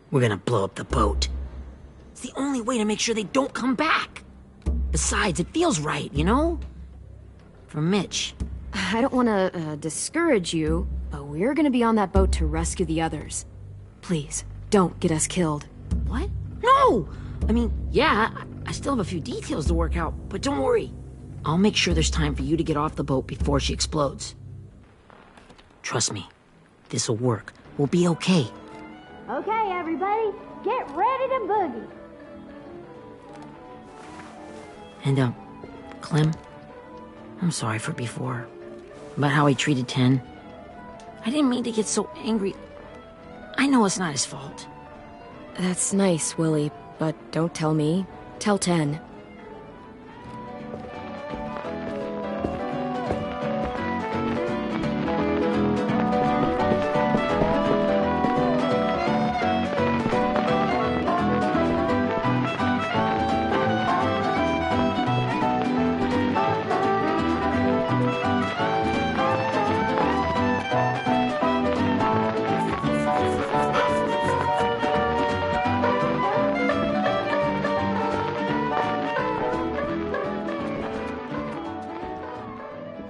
We're gonna blow up the boat. It's the only way to make sure they don't come back. Besides, it feels right, you know? For Mitch. I don't want to discourage you, but we're gonna be on that boat to rescue the others. Please, don't get us killed. What? No! I mean, yeah, I still have a few details to work out, but don't worry. I'll make sure there's time for you to get off the boat before she explodes. Trust me, this'll work. We'll be okay. Okay, everybody, get ready to boogie. And, Clem, I'm sorry for before. About how he treated Ten. I didn't mean to get so angry. I know it's not his fault. That's nice, Willie, but don't tell me. Tell 10.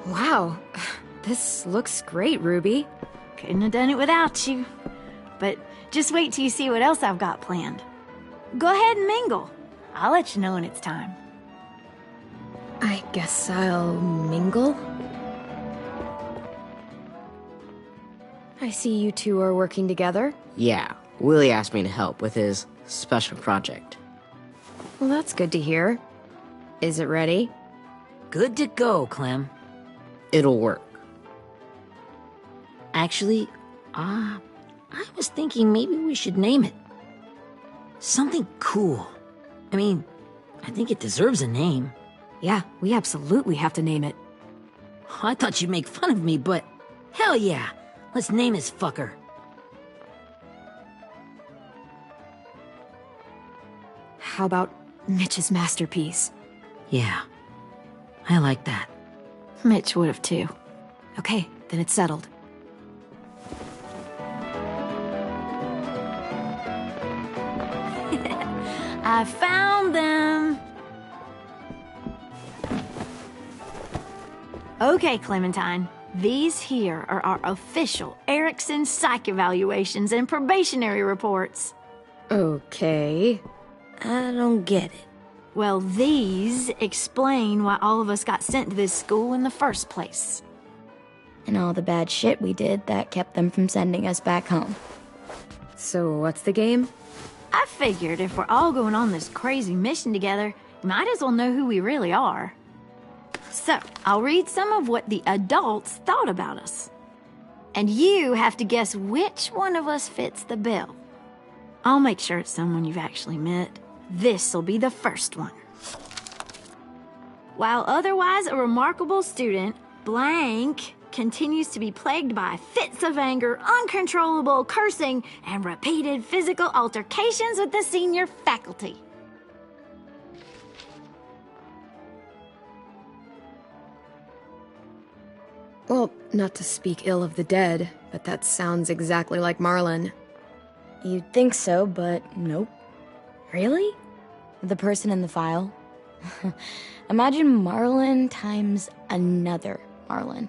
Wow, this looks great, Ruby. Couldn't have done it without you. But just wait till you see what else I've got planned. Go ahead and mingle. I'll let you know when it's time. I guess I'll mingle? I see you two are working together. Yeah, Willie asked me to help with his special project. Well, that's good to hear. Is it ready? Good to go, Clem. It'll work. Actually, I was thinking maybe we should name it. Something cool. I mean, I think it deserves a name. Yeah, we absolutely have to name it. I thought you'd make fun of me, but hell yeah. Let's name this fucker. How about Mitch's masterpiece? Yeah, I like that. Mitch would have too. Okay, then it's settled. I found them! Okay, Clementine. These here are our official Erickson psych evaluations and probationary reports. Okay. I don't get it. Well, these explain why all of us got sent to this school in the first place. And all the bad shit we did that kept them from sending us back home. So what's the game? I figured if we're all going on this crazy mission together, you might as well know who we really are. So, I'll read some of what the adults thought about us. And you have to guess which one of us fits the bill. I'll make sure it's someone you've actually met. This'll be the first one. While otherwise a remarkable student, blank continues to be plagued by fits of anger, uncontrollable cursing, and repeated physical altercations with the senior faculty. Well, not to speak ill of the dead, but that sounds exactly like Marlon. You'd think so, but nope. Really? The person in the file? Imagine Marlon times another Marlon.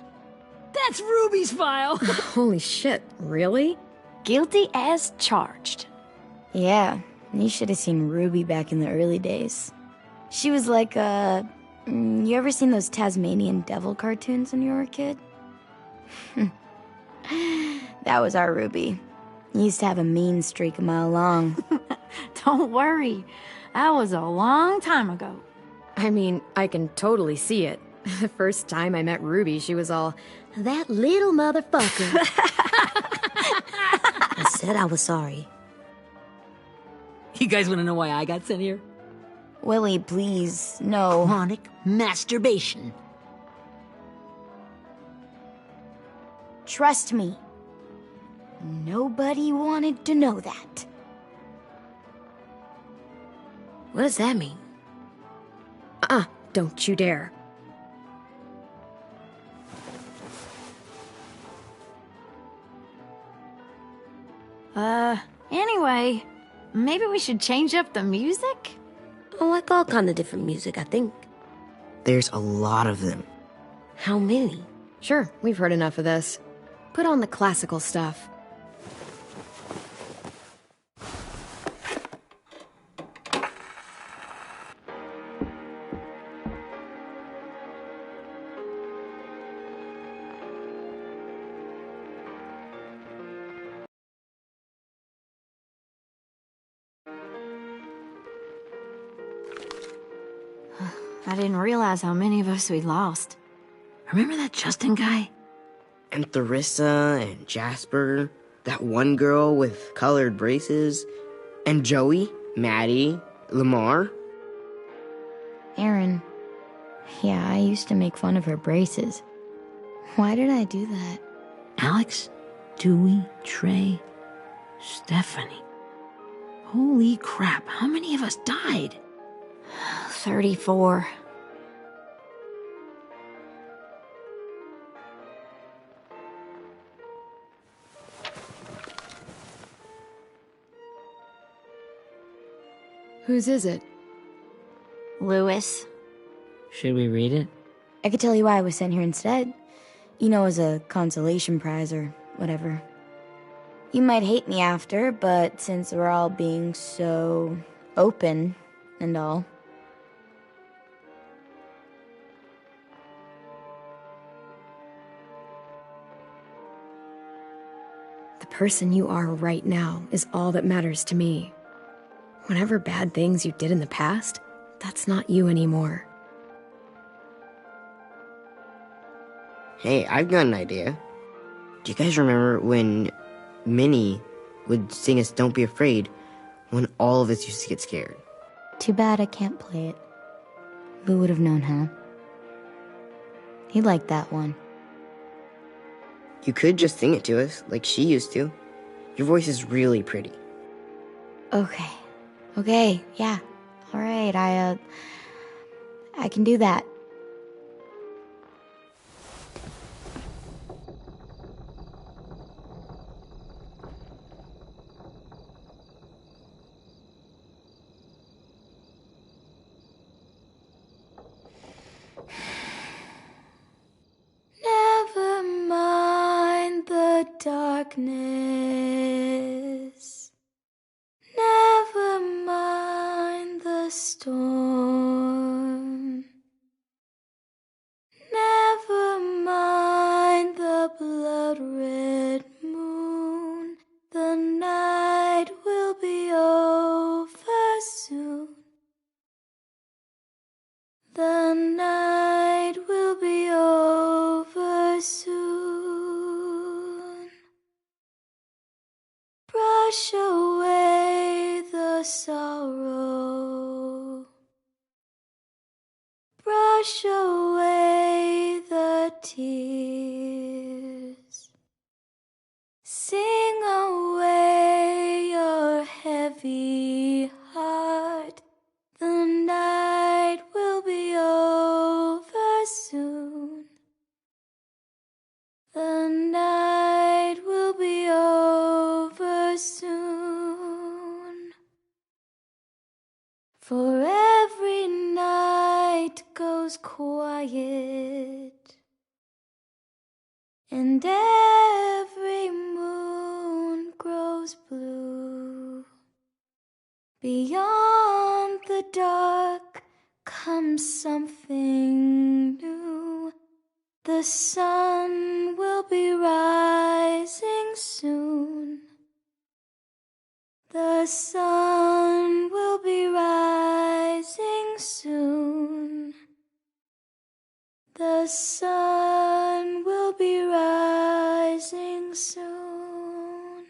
That's Ruby's file! Holy shit, really? Guilty as charged. Yeah, you should have seen Ruby back in the early days. She was like you ever seen those Tasmanian devil cartoons when you were a kid? That was our Ruby. Used to have a mean streak a mile long. Don't worry, that was a long time ago. I mean, I can totally see it. The first time I met Ruby, she was all, "That little motherfucker." I said I was sorry. You guys want to know why I got sent here? Willie, please, no. Chronic masturbation. Trust me. Nobody wanted to know that. What does that mean? Don't you dare. Anyway, maybe we should change up the music? I like all kind of different music, I think. There's a lot of them. How many? Sure, we've heard enough of this. Put on the classical stuff. I didn't realize how many of us we'd lost. Remember that Justin guy? And Theresa and Jasper, that one girl with colored braces, and Joey, Maddie, Lamar. Aaron. Yeah, I used to make fun of her braces. Why did I do that? Alex, Dewey, Trey, Stephanie. Holy crap, how many of us died? 34. Whose is it? Lewis. Should we read it? I could tell you why I was sent here instead. You know, as a consolation prize or whatever. You might hate me after, but since we're all being so open and all. person you are right now is all that matters to me. Whatever bad things you did in the past, that's not you anymore. Hey, I've got an idea. Do you guys remember when Minnie would sing us Don't Be Afraid when all of us used to get scared? Too bad I can't play it. Lou would have known how. He liked that one. You could just sing it to us, like she used to. Your voice is really pretty. Okay, yeah. All right, I can do that. Never mind the darkness. Never mind the storm. Never mind the blood-red moon. The night will be over soon. The night will be over soon. Brush away the sorrow. Brush away the tears. Sing away your heavy heart. The night will be over soon. The night will be over soon. For every night goes quiet, and every moon grows blue. Beyond the dark comes something new. The sun will be rising soon. The sun will be rising soon. The sun will be rising soon.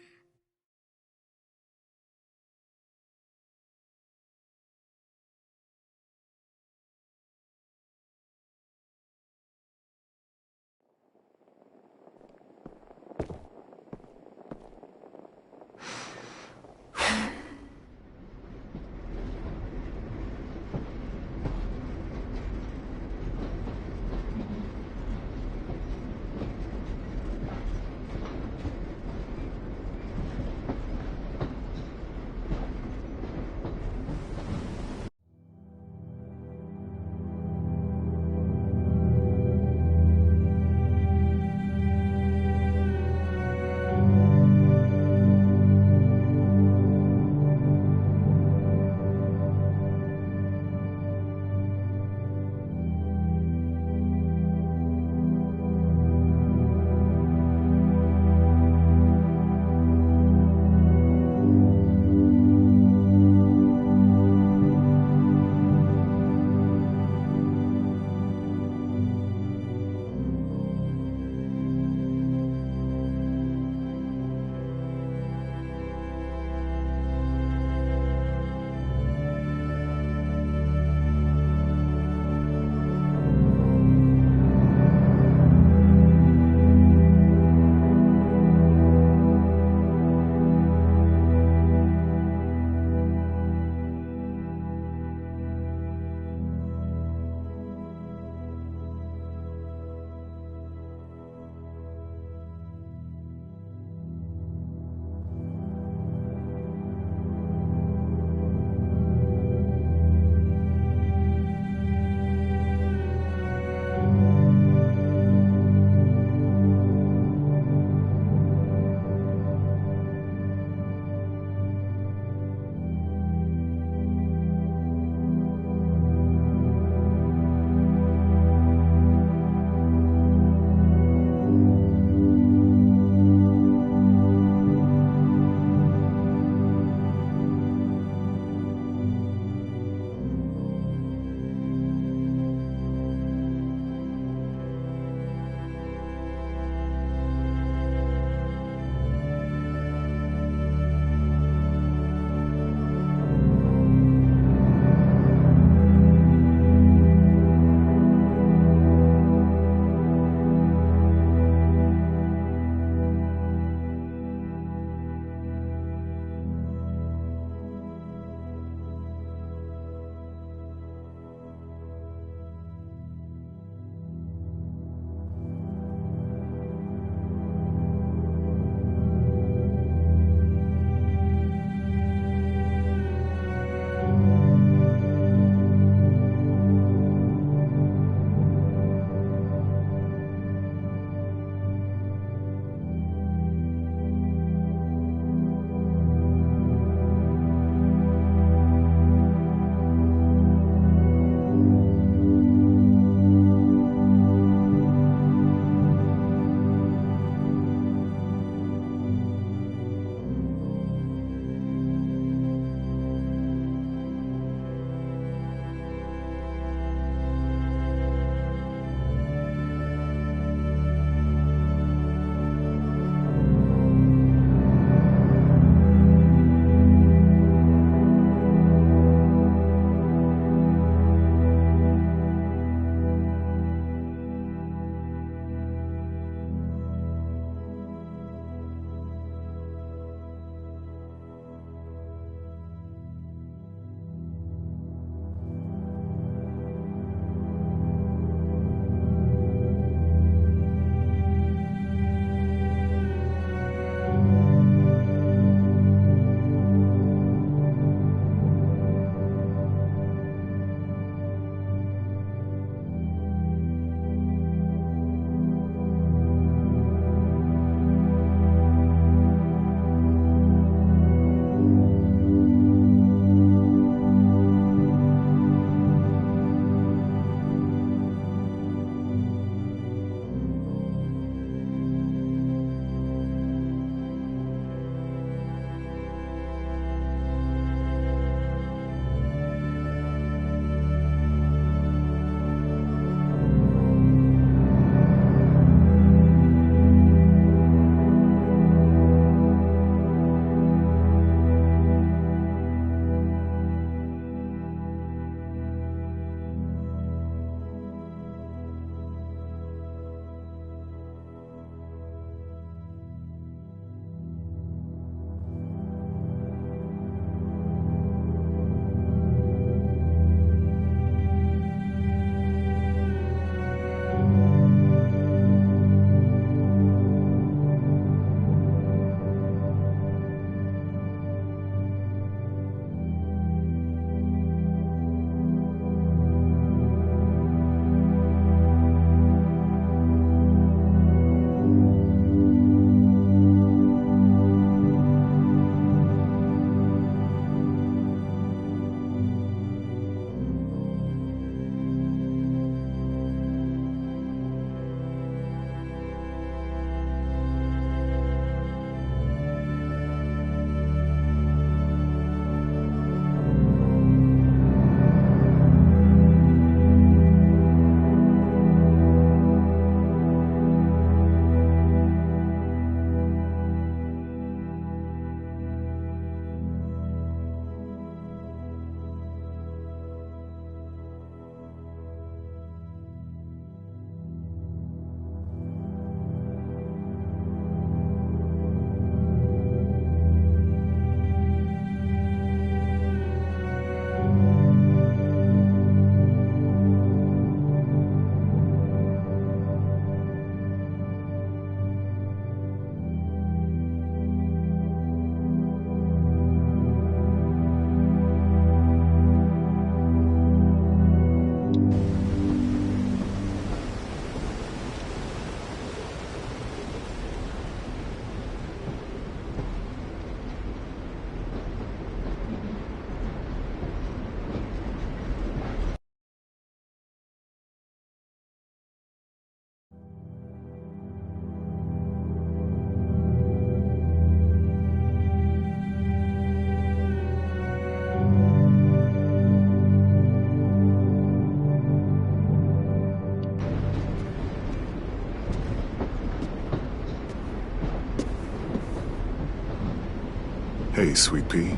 Hey, Sweet Pea.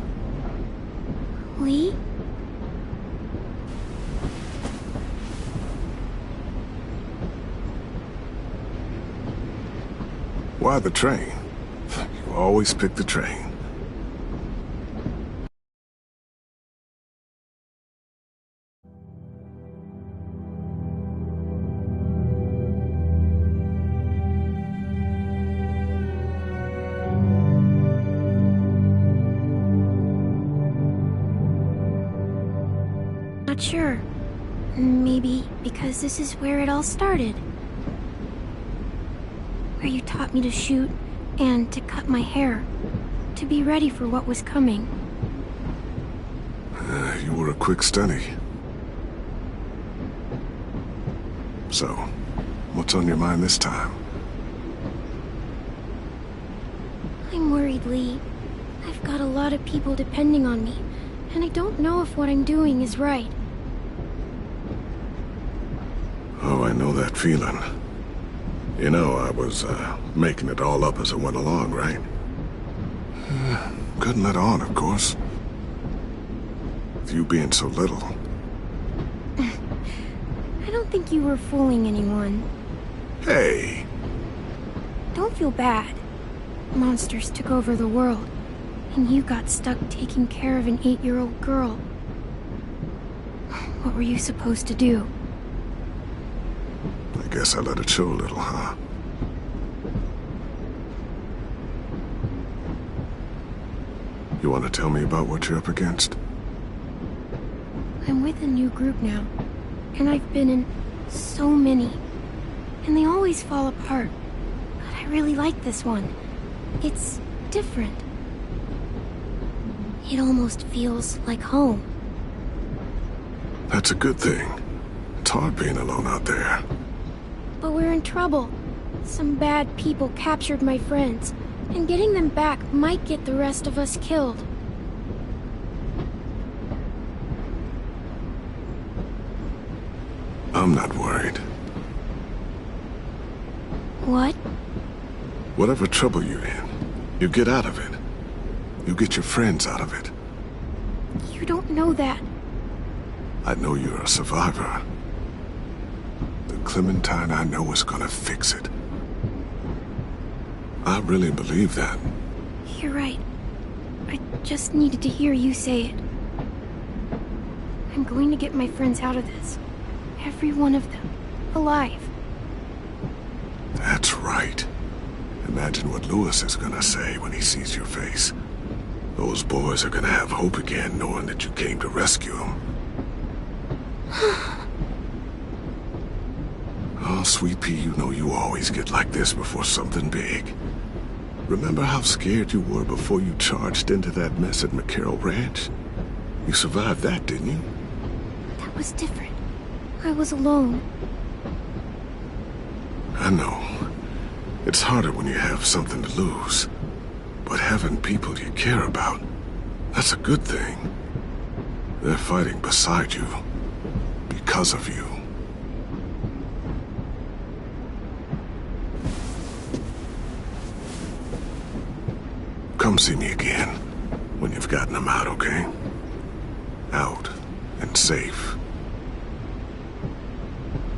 Lee? Why the train? You always pick the train. Not sure. Maybe because this is where it all started. Where you taught me to shoot and to cut my hair. To be ready for what was coming. You were a quick study. So, what's on your mind this time? I'm worried, Lee. I've got a lot of people depending on me, and I don't know if what I'm doing is right. Oh, I know that feeling. You know, I was, making it all up as I went along, right? Couldn't let on, of course. With you being so little. I don't think you were fooling anyone. Hey! Don't feel bad. Monsters took over the world, and you got stuck taking care of an 8-year-old girl. What were you supposed to do? I guess I let it show a little, huh? You want to tell me about what you're up against? I'm with a new group now, and I've been in so many, and they always fall apart. But I really like this one. It's different. It almost feels like home. That's a good thing. It's hard being alone out there. But we're in trouble. Some bad people captured my friends, and getting them back might get the rest of us killed. I'm not worried. What? Whatever trouble you're in, you get out of it. You get your friends out of it. You don't know that. I know you're a survivor. The Clementine I know is gonna fix it. I really believe that. You're right. I just needed to hear you say it. I'm going to get my friends out of this. Every one of them. Alive. That's right. Imagine what Lewis is gonna say when he sees your face. Those boys are gonna have hope again, knowing that you came to rescue them. Oh, Sweet Pea, you know you always get like this before something big. Remember how scared you were before you charged into that mess at McCarroll Ranch? You survived that, didn't you? That was different. I was alone. I know. It's harder when you have something to lose. But having people you care about, that's a good thing. They're fighting beside you. Because of you. Come see me again when you've gotten them out, okay? Out and safe.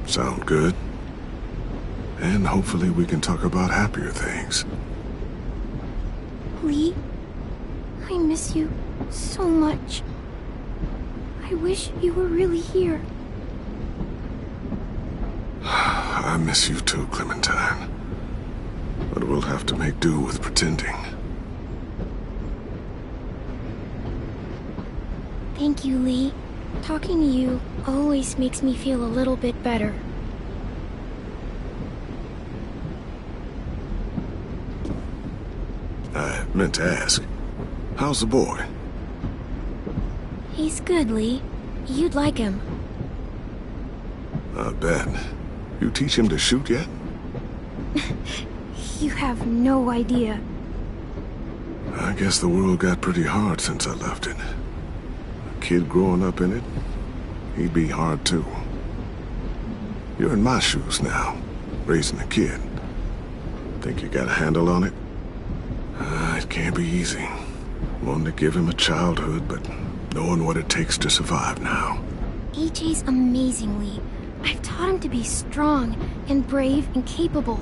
Sound good? And hopefully we can talk about happier things. Lee, I miss you so much. I wish you were really here. I miss you too, Clementine. But we'll have to make do with pretending. Thank you, Lee. Talking to you always makes me feel a little bit better. I meant to ask, how's the boy? He's good, Lee. You'd like him. I bet. You teach him to shoot yet? You have no idea. I guess the world got pretty hard since I left it. A kid growing up in it, he'd be hard too. You're in my shoes now, raising a kid. Think you got a handle on it? It can't be easy. Wanted to give him a childhood, but knowing what it takes to survive now. AJ's amazingly. I've taught him to be strong and brave and capable.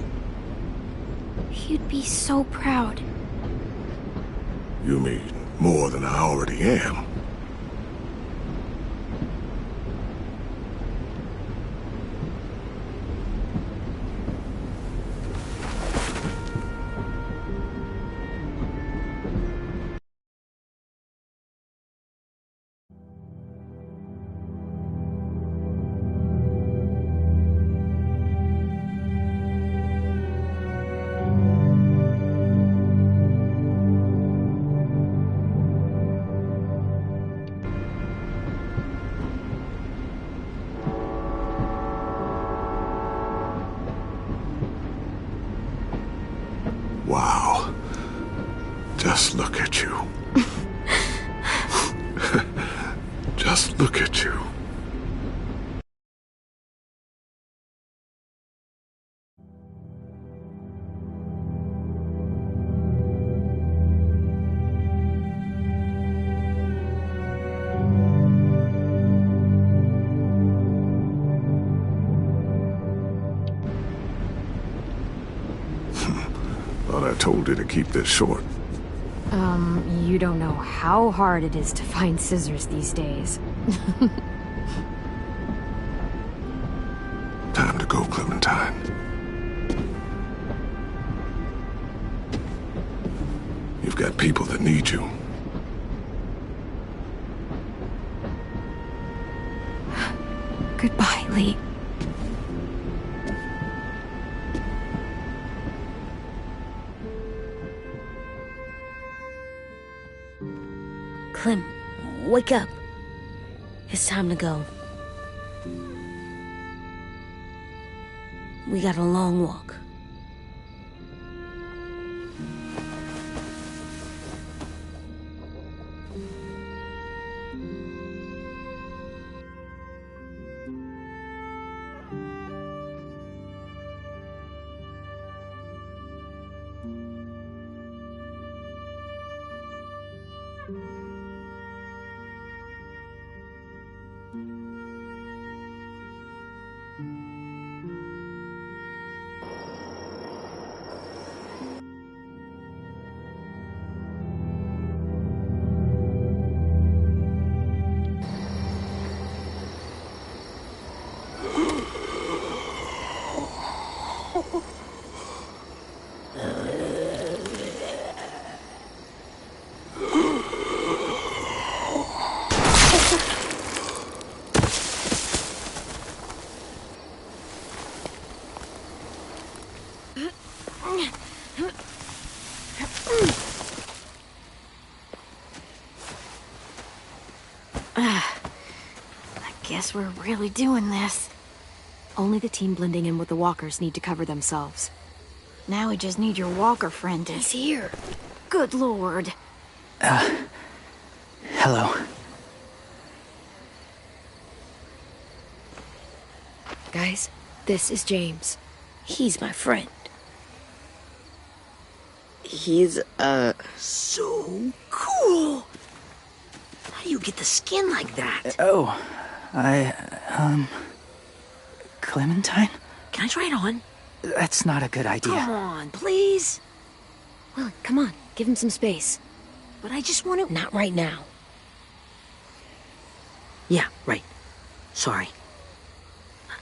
He'd be so proud. You mean more than I already am? Wow. Just look at you. Just look at you. Thought I told you to keep this short. You don't know how hard it is to find scissors these days. Time to go, Clementine. You've got people that need you. Goodbye, Lee. Clem, wake up. It's time to go. We got a long walk. Guess we're really doing this. Only the team blending in with the walkers need to cover themselves. Now we just need your walker friend to... He's here. Good lord. Hello. Guys, this is James. He's my friend. He's, so cool. How do you get the skin like that? Clementine? Can I try it on? That's not a good idea. Come on, please. Well, come on, give him some space. But I just want to... Not right now. Yeah, right. Sorry.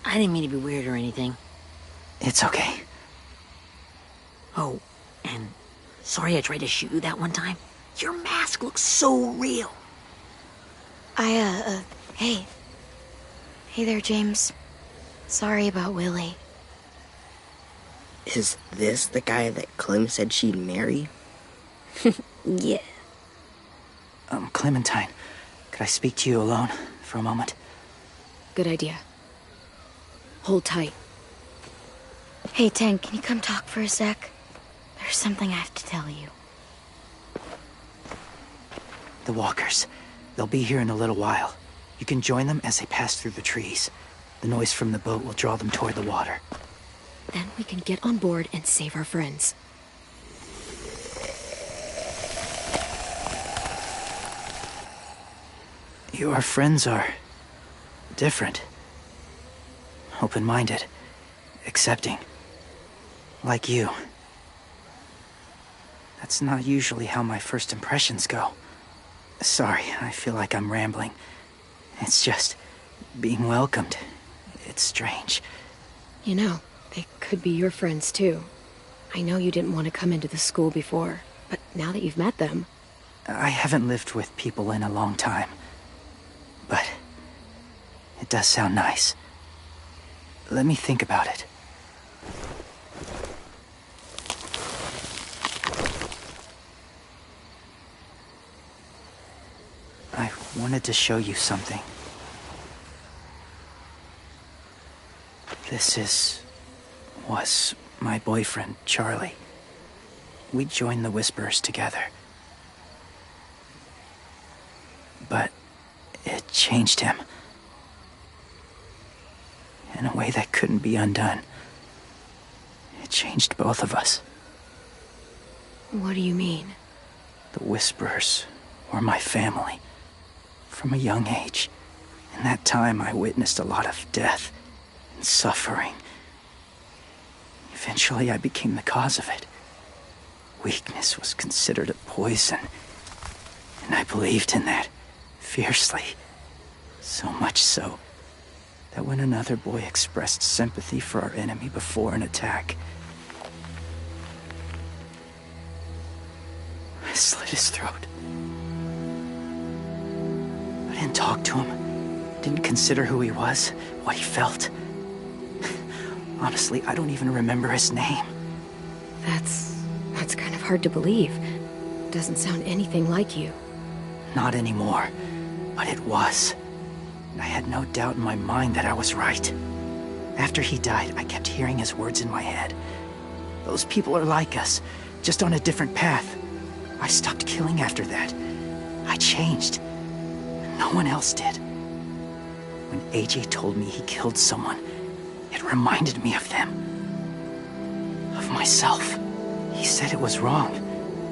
I didn't mean to be weird or anything. It's okay. Oh, and sorry I tried to shoot you that one time. Your mask looks so real. Hey. Hey there, James. Sorry about Willie. Is this the guy that Clem said she'd marry? Yeah. Clementine, could I speak to you alone for a moment? Good idea. Hold tight. Hey, Tank, can you come talk for a sec? There's something I have to tell you. The walkers. They'll be here in a little while. You can join them as they pass through the trees. The noise from the boat will draw them toward the water. Then we can get on board and save our friends. Your friends are different. Open-minded. Accepting. Like you. That's not usually how my first impressions go. Sorry, I feel like I'm rambling. It's just being welcomed. It's strange. You know, they could be your friends too. I know you didn't want to come into the school before, but now that you've met them... I haven't lived with people in a long time. But it does sound nice. Let me think about it. I wanted to show you something. This was my boyfriend, Charlie. We joined the Whisperers together. But it changed him. In a way that couldn't be undone. It changed both of us. What do you mean? The Whisperers were my family. From a young age. In that time, I witnessed a lot of death and suffering. Eventually, I became the cause of it. Weakness was considered a poison. And I believed in that, fiercely. So much so, that when another boy expressed sympathy for our enemy before an attack, I slit his throat. I didn't talk to him, didn't consider who he was, what he felt. Honestly, I don't even remember his name. That's kind of hard to believe. Doesn't sound anything like you. Not anymore, but it was. I had no doubt in my mind that I was right. After he died, I kept hearing his words in my head. Those people are like us, just on a different path. I stopped killing after that. I changed. No one else did. When AJ told me he killed someone, it reminded me of them. Of myself. He said it was wrong,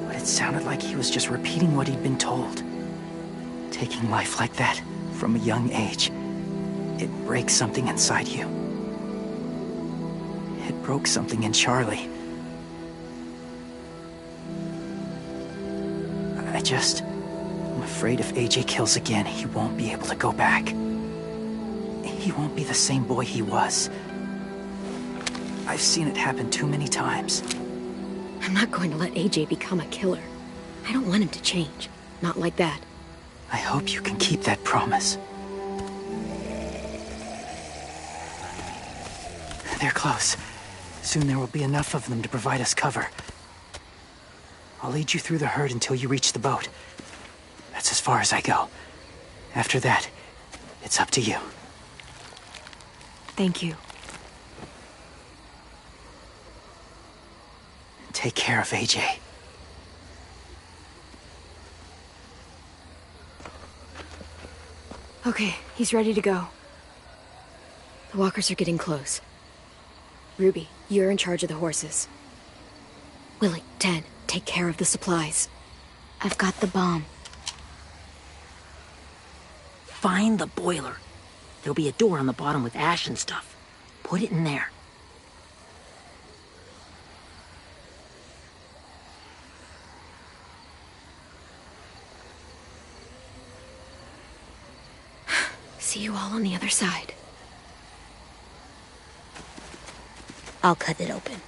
but it sounded like he was just repeating what he'd been told. Taking life like that, from a young age, it breaks something inside you. It broke something in Charlie. I'm afraid if AJ kills again, he won't be able to go back. He won't be the same boy he was. I've seen it happen too many times. I'm not going to let AJ become a killer. I don't want him to change. Not like that. I hope you can keep that promise. They're close. Soon there will be enough of them to provide us cover. I'll lead you through the herd until you reach the boat. That's as far as I go. After that, it's up to you. Thank you. Take care of AJ. Okay, he's ready to go. The walkers are getting close. Ruby, you're in charge of the horses. Willie, Ted, take care of the supplies. I've got the bomb. Find the boiler. There'll be a door on the bottom with ash and stuff. Put it in there. See you all on the other side. I'll cut it open.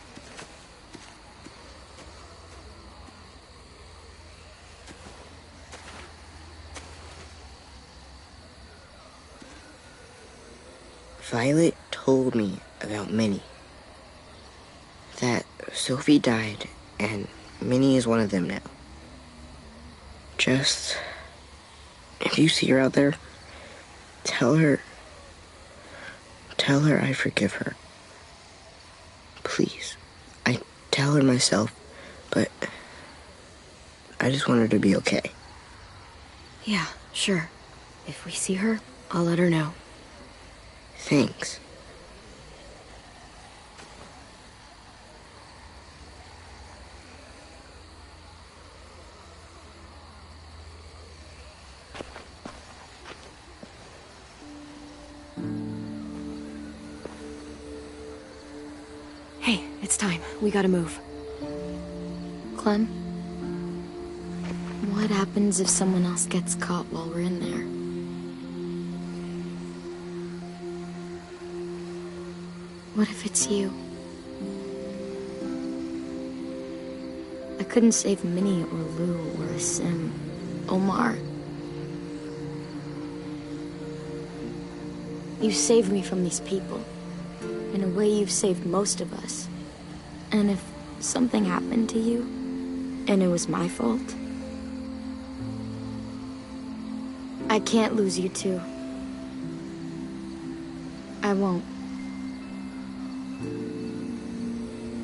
Violet told me about Minnie. That Sophie died, and Minnie is one of them now. Just... if you see her out there, tell her I forgive her. Please. I tell her myself, but I just want her to be okay. Yeah, sure. If we see her, I'll let her know. Thanks. It's time. We gotta move. Clem, what happens if someone else gets caught while we're in there? What if it's you? I couldn't save Minnie or Lou or Sim, Omar. You saved me from these people. In a way, you've saved most of us. And if something happened to you, and it was my fault, I can't lose you too. I won't.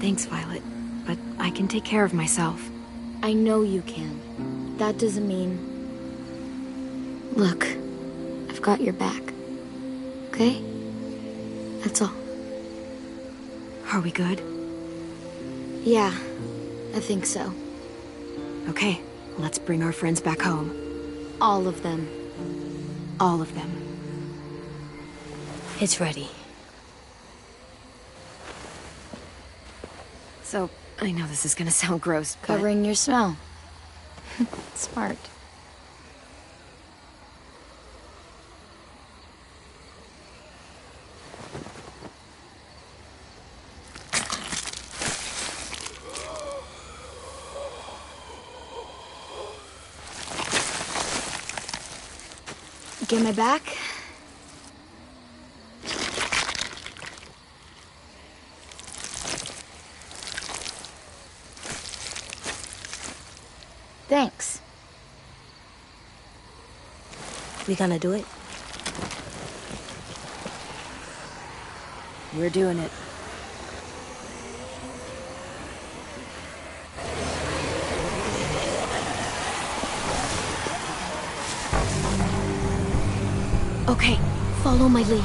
Thanks, Violet, but I can take care of myself. I know you can. That doesn't mean... Look, I've got your back. Okay? That's all. Are we good? Yeah, I think so. Okay, let's bring our friends back home. All of them. All of them. It's ready. So, I know this is gonna sound gross, but... Covering your smell. Smart. Get my back? Thanks. We gonna do it? We're doing it. Okay, follow my lead.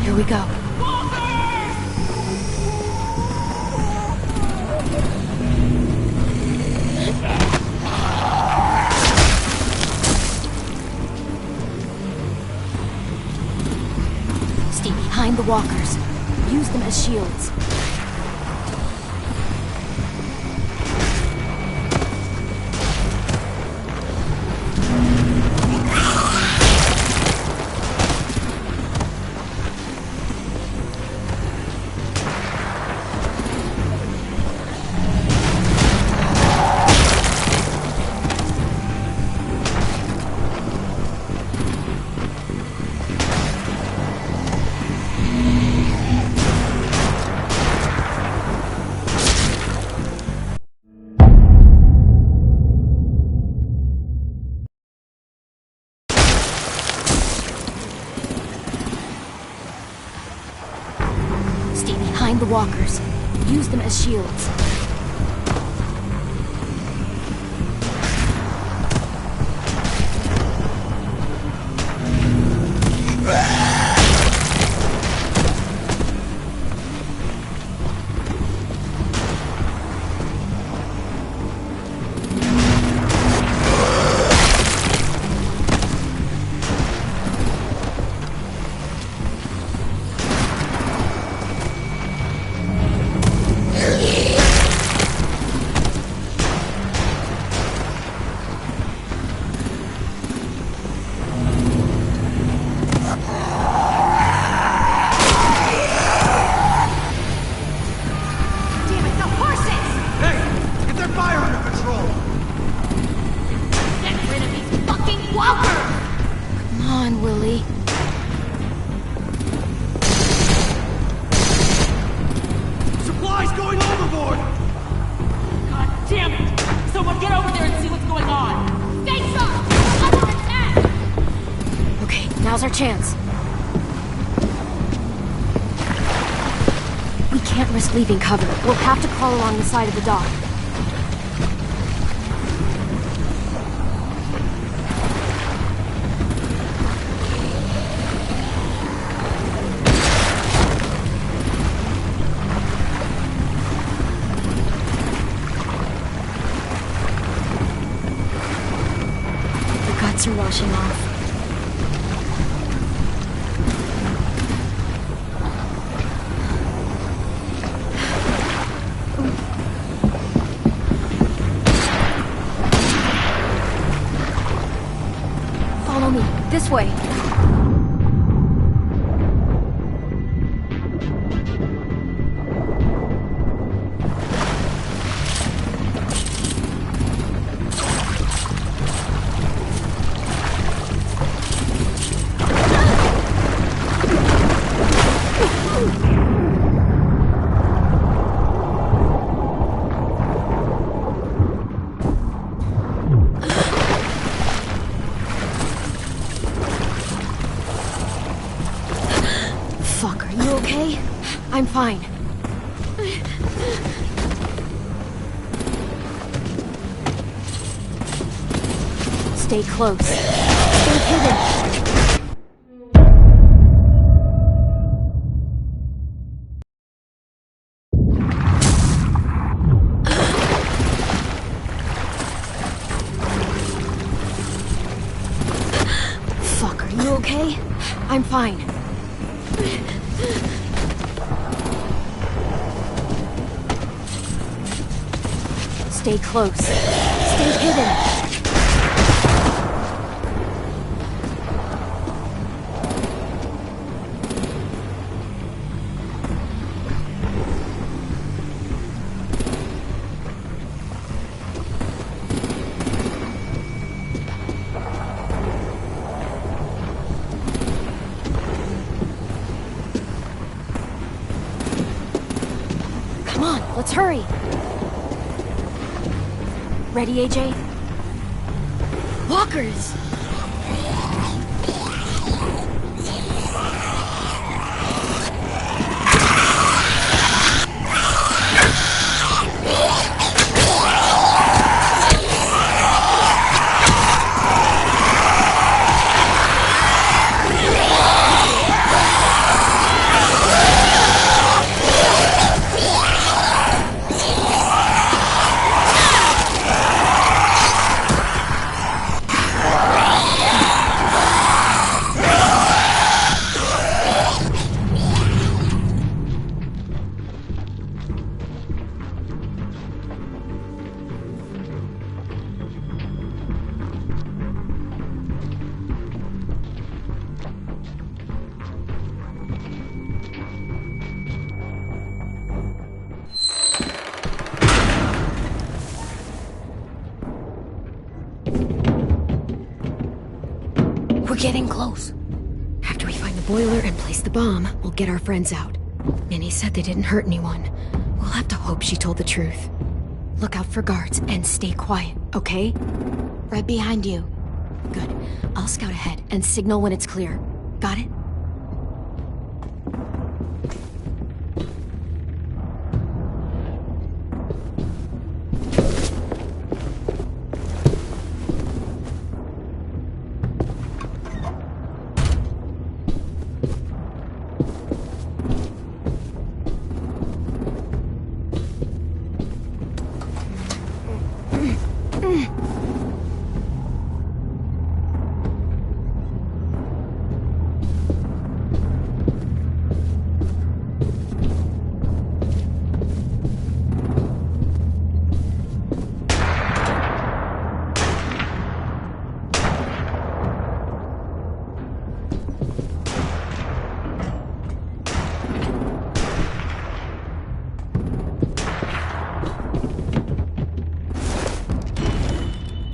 Here we go. Stay behind the walkers. Use them as shields. Behind the walkers. Use them as shields. Now's our chance. We can't risk leaving cover. We'll have to crawl along the side of the dock. The guts are washing off. way. Fuck, are you okay? I'm fine. Stay close. Stay hidden. Fuck, are you okay? I'm fine. Stay close. Stay hidden. Come on, let's hurry. Ready, AJ? Walkers! We're getting close. After we find the boiler and place the bomb, we'll get our friends out. Minnie said they didn't hurt anyone. We'll have to hope she told the truth. Look out for guards and stay quiet, okay? Right behind you. Good. I'll scout ahead and signal when it's clear. Got it?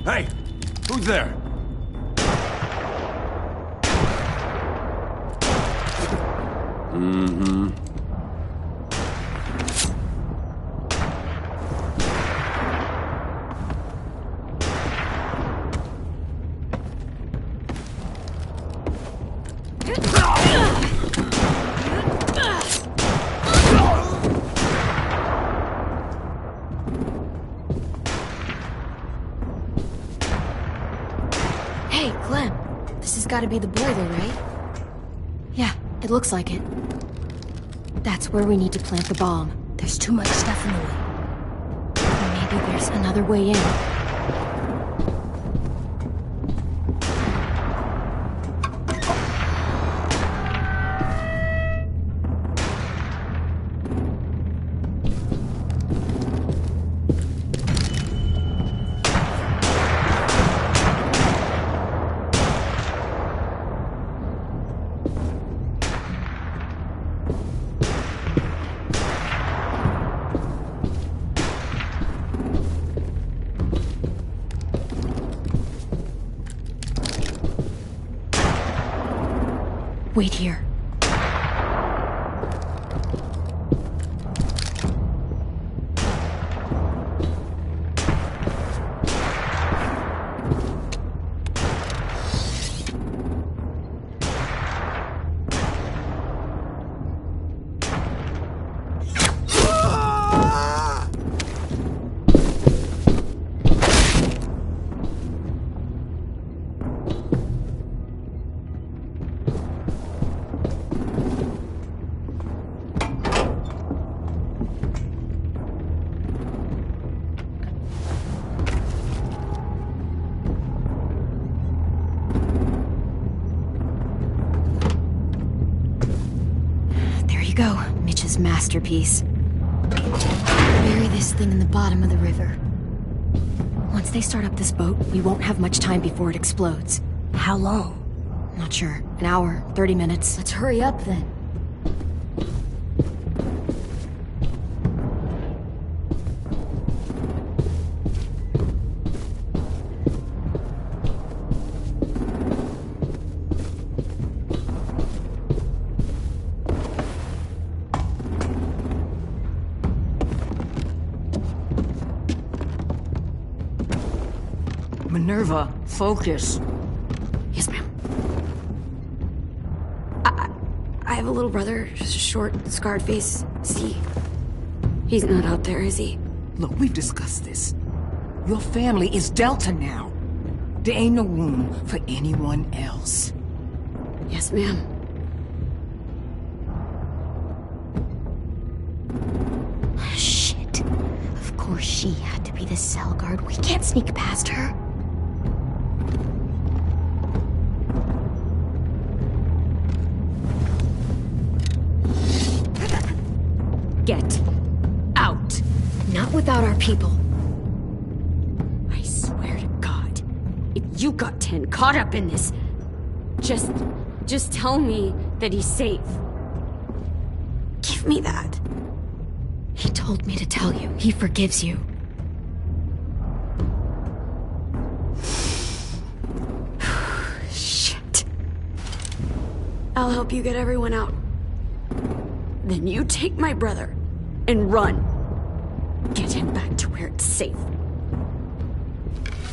Hey! Who's there? Mm-hmm. Hey, Clem. This has got to be the boiler, right? Yeah, it looks like it. That's where we need to plant the bomb. There's too much stuff in the way. Maybe there's another way in. Wait here. Go, Mitch's masterpiece. Bury this thing in the bottom of the river. Once they start up this boat, we won't have much time before it explodes. How long? Not sure. An hour, 30 minutes. Let's hurry up then. Minerva, focus. Yes, ma'am. I have a little brother, just a short, scarred face. See? He's not out there, is he? Look, we've discussed this. Your family is Delta now. There ain't no room for anyone else. Yes, ma'am. Shit. Of course she had to be the cell guard. We can't sneak past her. Get out. Not without our people. I swear to God, if you got 10 caught up in this, just tell me that he's safe. Give me that. He told me to tell you. He forgives you. Shit. I'll help you get everyone out. Then you take my brother and run. Get him back to where it's safe.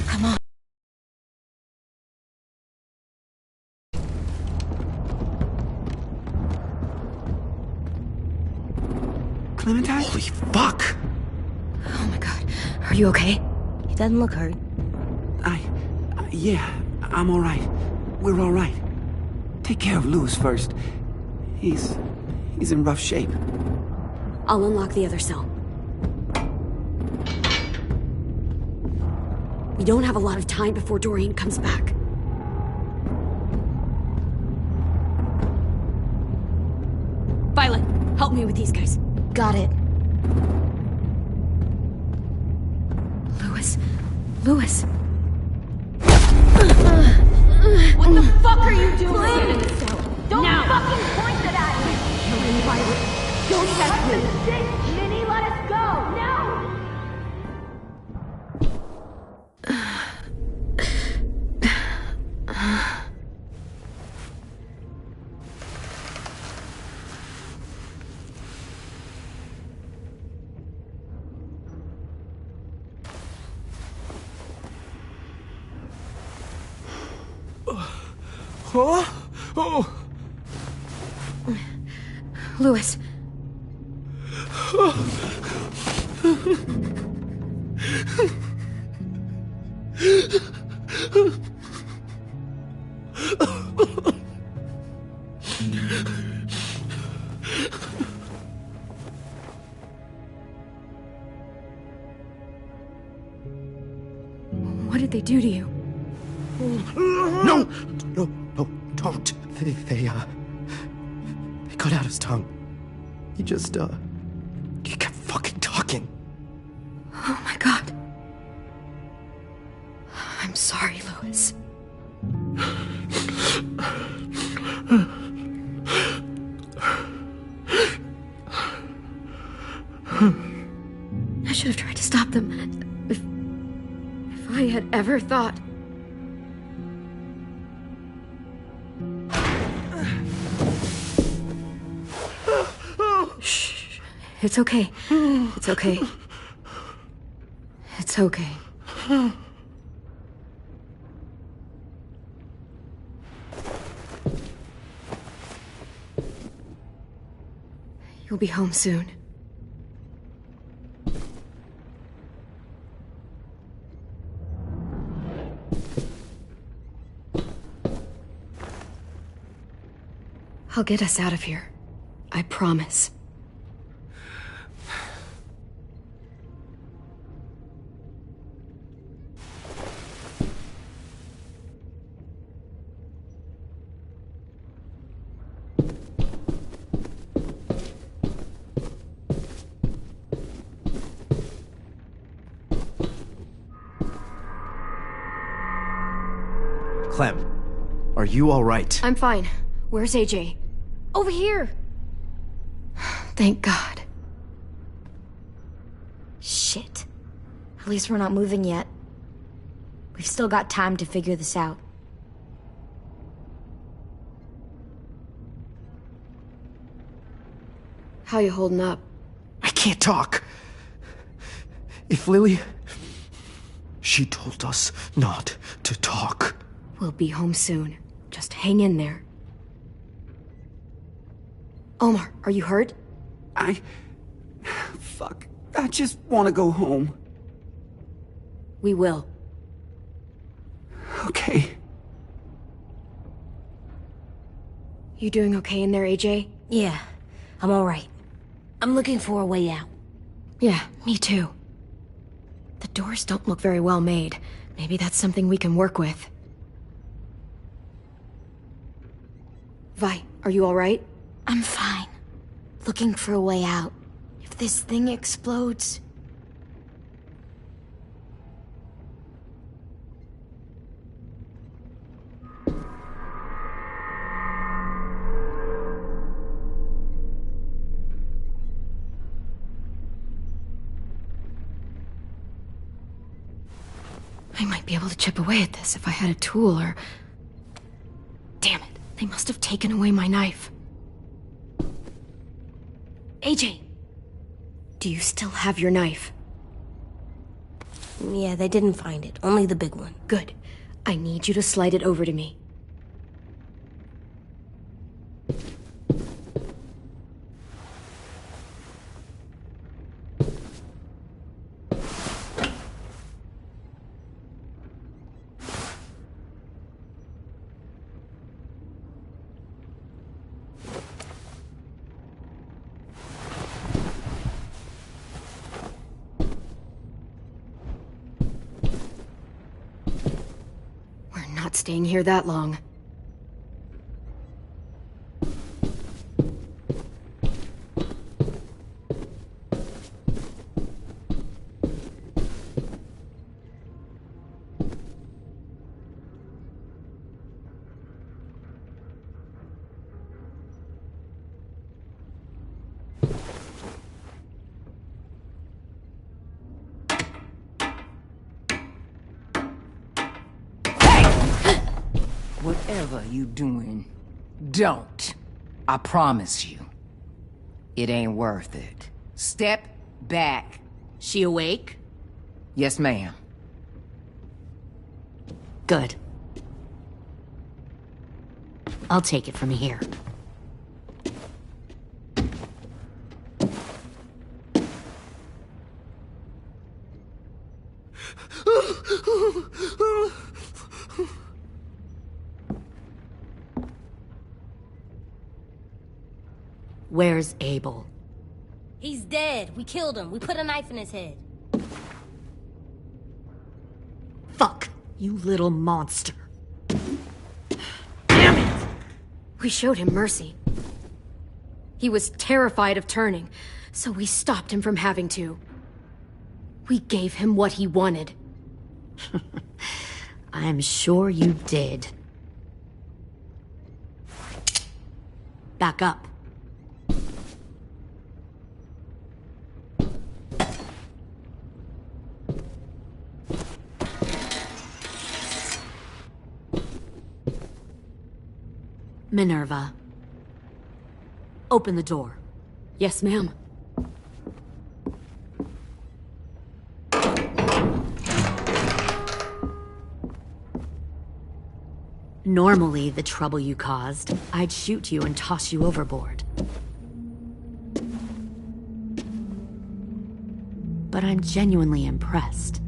Come on. Clementine? Holy fuck! Oh my god. Are you okay? He doesn't look hurt. Yeah, I'm alright. We're alright. Take care of Lewis first. He's in rough shape. I'll unlock the other cell. We don't have a lot of time before Doreen comes back. Violet, help me with these guys. Got it. Lewis. What the fuck are you doing? Get in the cell. Don't fucking point that at me! You're in, Violet. Don't test me. Minnie, let us go! Now! Huh? Oh. Lewis. What did they do to you? No, don't. They cut out his tongue. He kept fucking talking. Oh my god. I'm sorry, Lewis. I should have tried to stop them. If I had ever thought... It's okay. It's okay. It's okay. You'll be home soon. I'll get us out of here. I promise. Clem, are you all right? I'm fine. Where's AJ? Over here! Thank God. Shit. At least we're not moving yet. We've still got time to figure this out. How you holding up? I can't talk. If Lily... She told us not to talk. We'll be home soon. Just hang in there. Omar, are you hurt? Fuck. I just want to go home. We will. Okay. You doing okay in there, AJ? Yeah, I'm alright. I'm looking for a way out. Yeah, me too. The doors don't look very well made. Maybe that's something we can work with. Vi, are you alright? I'm fine. Looking for a way out. If this thing explodes... I might be able to chip away at this if I had a tool or... Damn it, they must have taken away my knife. AJ! Do you still have your knife? Yeah, they didn't find it. Only the big one. Good. I need you to slide it over to me. Not staying here that long. Whatever you doing, don't. I promise you. It ain't worth it. Step back. She awake? Yes, ma'am. Good. I'll take it from here. Where's Abel? He's dead. We killed him. We put a knife in his head. Fuck, you little monster. Damn it! We showed him mercy. He was terrified of turning, so we stopped him from having to. We gave him what he wanted. I'm sure you did. Back up. Minerva. Open the door. Yes, ma'am. Normally, the trouble you caused, I'd shoot you and toss you overboard. But I'm genuinely impressed.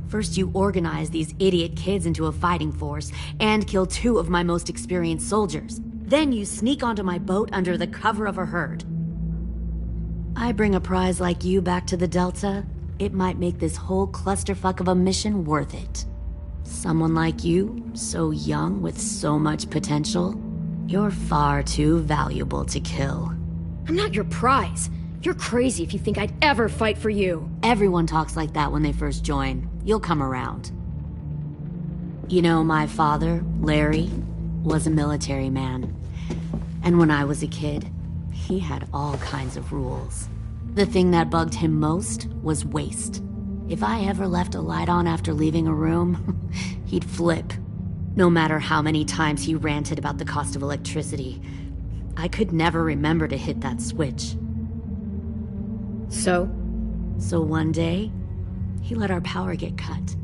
First, you organize these idiot kids into a fighting force and kill 2 of my most experienced soldiers. Then you sneak onto my boat under the cover of a herd. I bring a prize like you back to the Delta, it might make this whole clusterfuck of a mission worth it. Someone like you, so young with so much potential, you're far too valuable to kill. I'm not your prize. You're crazy if you think I'd ever fight for you. Everyone talks like that when they first join. You'll come around. You know, my father, Larry, was a military man. And when I was a kid, he had all kinds of rules. The thing that bugged him most was waste. If I ever left a light on after leaving a room, he'd flip. No matter how many times he ranted about the cost of electricity, I could never remember to hit that switch. So one day, he let our power get cut.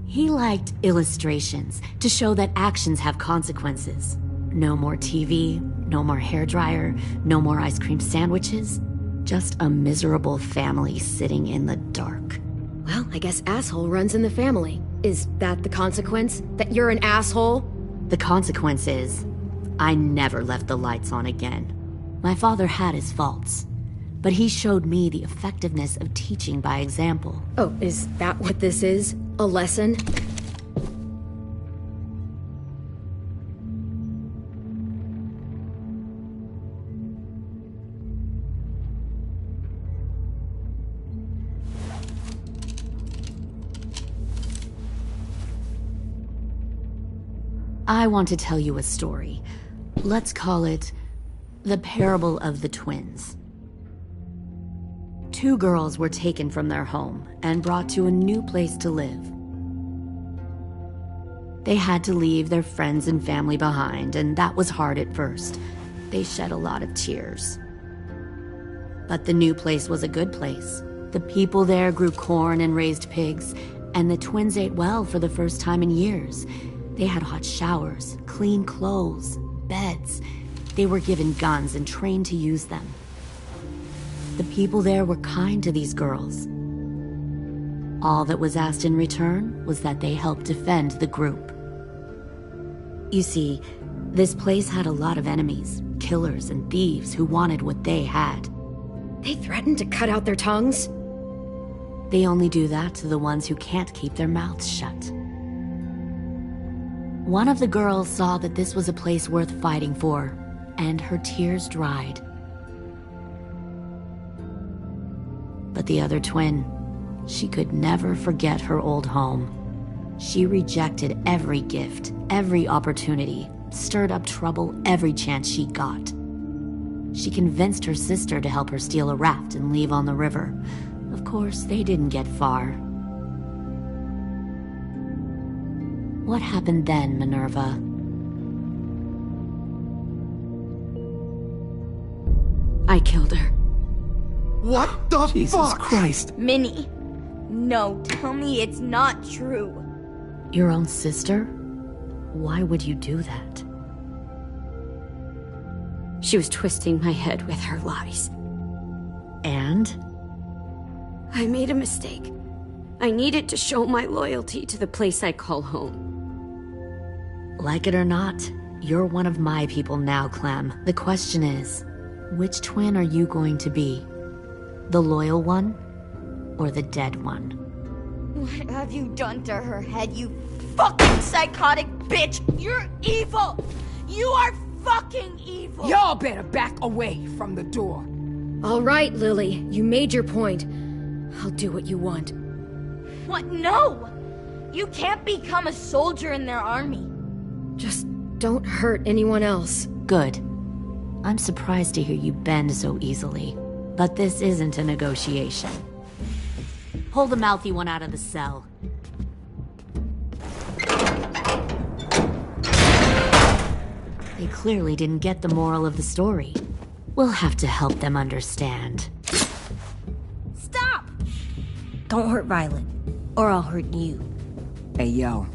He liked illustrations to show that actions have consequences. No more TV, no more hairdryer, no more ice cream sandwiches. Just a miserable family sitting in the dark. Well, I guess asshole runs in the family. Is that the consequence? That you're an asshole? The consequence is, I never left the lights on again. My father had his faults, but he showed me the effectiveness of teaching by example. Oh, is that what this is? A lesson? I want to tell you a story. Let's call it the Parable of the Twins. 2 girls were taken from their home and brought to a new place to live. They had to leave their friends and family behind, and that was hard at first. They shed a lot of tears. But the new place was a good place. The people there grew corn and raised pigs, and the twins ate well for the first time in years. They had hot showers, clean clothes, beds. They were given guns and trained to use them. The people there were kind to these girls. All that was asked in return was that they help defend the group. You see, this place had a lot of enemies, killers and thieves who wanted what they had. They threatened to cut out their tongues? They only do that to the ones who can't keep their mouths shut. One of the girls saw that this was a place worth fighting for, and her tears dried. But the other twin, she could never forget her old home. She rejected every gift, every opportunity, stirred up trouble every chance she got. She convinced her sister to help her steal a raft and leave on the river. Of course, they didn't get far. What happened then, Minerva? I killed her. What the Jesus fuck? Christ. Minnie, no, tell me it's not true. Your own sister? Why would you do that? She was twisting my head with her lies. And? I made a mistake. I needed to show my loyalty to the place I call home. Like it or not, you're one of my people now, Clem. The question is, which twin are you going to be? The loyal one, or the dead one? What have you done to her head, you fucking psychotic bitch? You're evil! You are fucking evil! Y'all better back away from the door. All right, Lily, you made your point. I'll do what you want. What? No! You can't become a soldier in their army. Just don't hurt anyone else. Good. I'm surprised to hear you bend so easily. But this isn't a negotiation. Pull the mouthy one out of the cell. They clearly didn't get the moral of the story. We'll have to help them understand. Stop! Don't hurt Violet, or I'll hurt you. Hey, yo.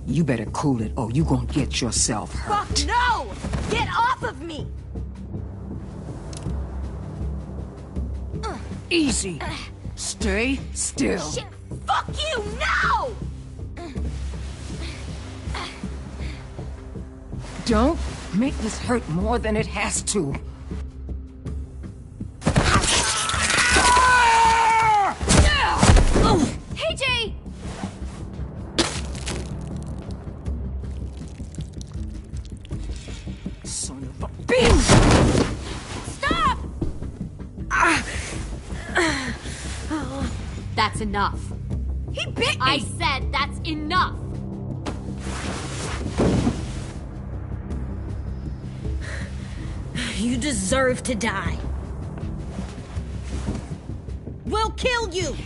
You better cool it or you gonna get yourself hurt. Fuck no! Get off of me! Easy. Stay still. Shit, fuck you, no! Don't make this hurt more than it has to. Hey, Jay! Son of a bitch! Stop! That's enough. He bit me! I said that's enough! You deserve to die. We'll kill you!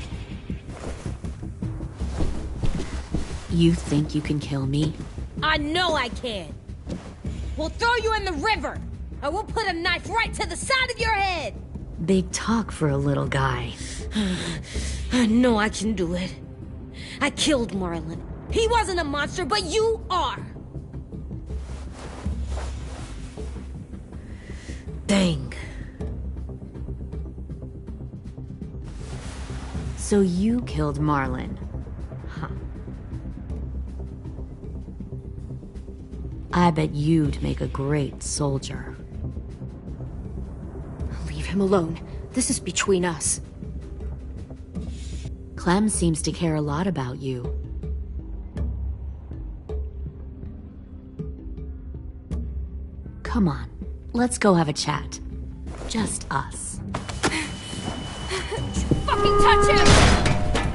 You think you can kill me? I know I can. We'll throw you in the river, and we'll put a knife right to the side of your head. Big talk for a little guy. I know I can do it. I killed Marlon. He wasn't a monster, but you are. Dang. So you killed Marlon. Huh. I bet you'd make a great soldier. Leave him alone. This is between us. Clem seems to care a lot about you. Come on, let's go have a chat. Just us. Fucking touch him!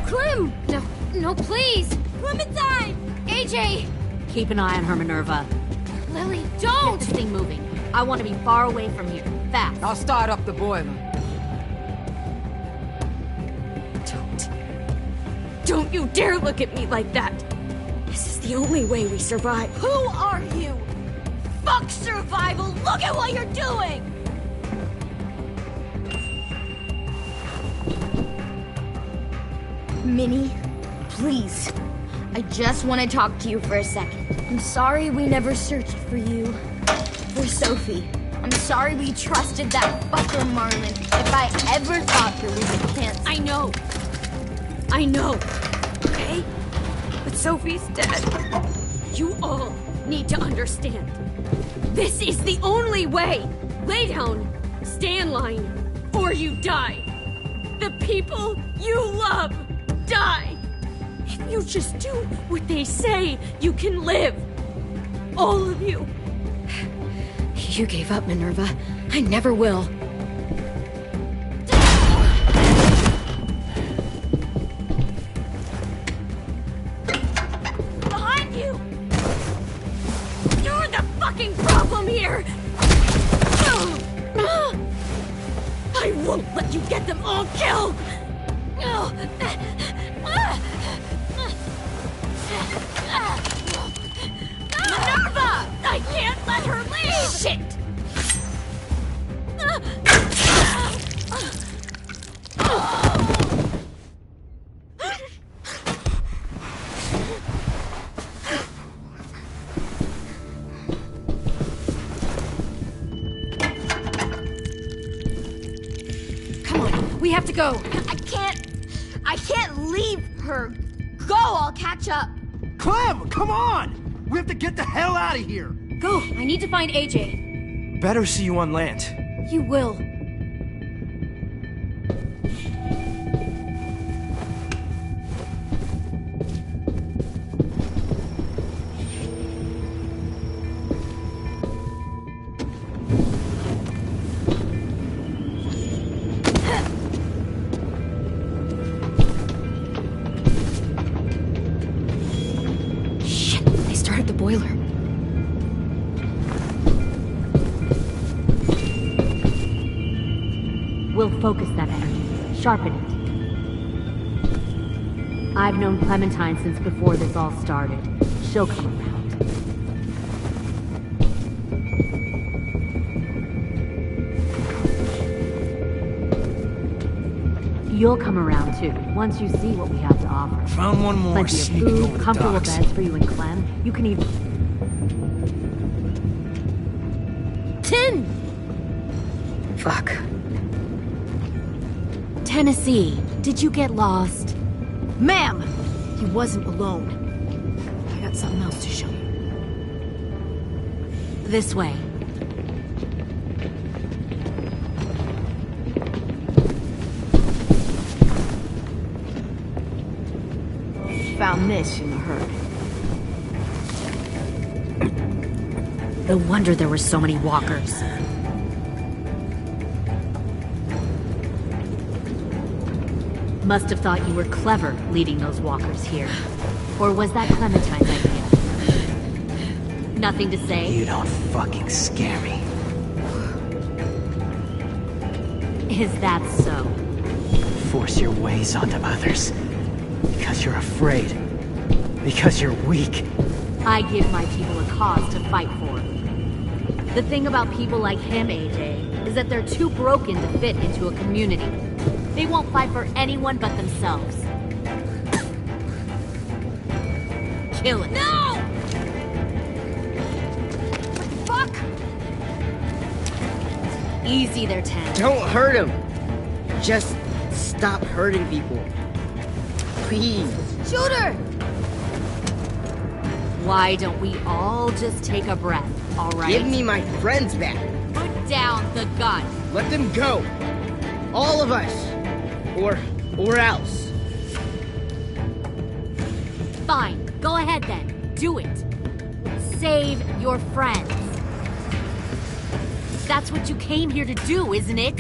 Clem! No, please! Clementine! AJ! Keep an eye on her, Minerva. Lily, Get don't! this thing moving. I want to be far away from here. Fast. I'll start up the boiler. Don't you dare look at me like that! This is the only way we survive. Who are you? Fuck survival! Look at what you're doing! Minnie, please. I just want to talk to you for a second. I'm sorry we never searched for you. For Sophie. I'm sorry we trusted that fucker Marlon. If I ever thought there was a chance... I know, okay? But Sophie's dead. You all need to understand. This is the only way. Lay down, stay in line, or you die. The people you love die. If you just do what they say, you can live. All of you. You gave up, Minerva. I never will. Behind you! You're the fucking problem here! I won't let you get them all killed! Minerva! I can't let her leave! Shit! Come on, we have to go. I can't leave her. Go, I'll catch up. Clem, come on! We have to get the hell out of here! Go, I need to find AJ. Better see you on land. You will. Shit, they started the boiler. We'll focus that energy. Sharpen it. I've known Clementine since before this all started. She'll come around. You'll come around too, once you see what we have to offer. Found one more Plenty of sneaking over food, the comfortable docks. beds for you and Clem. You can even... 10! Fuck. Tennessee, did you get lost? Ma'am! He wasn't alone. I got something else to show you. This way. Found this in the herd. No wonder there were so many walkers. Must have thought you were clever leading those walkers here. Or was that Clementine's idea? Nothing to say? You don't fucking scare me. Is that so? Force your ways onto others. Because you're afraid. Because you're weak. I give my people a cause to fight for. The thing about people like him, AJ, is that they're too broken to fit into a community. They won't fight for anyone but themselves. Kill it. No! Fuck! Easy there, Ten. Don't hurt him. Just stop hurting people. Please. Shoot her! Why don't we all just take a breath, all right? Give me my friends back. Put down the gun. Let them go. All of us. Or else. Fine. Go ahead then. Do it. Save your friends. That's what you came here to do, isn't it?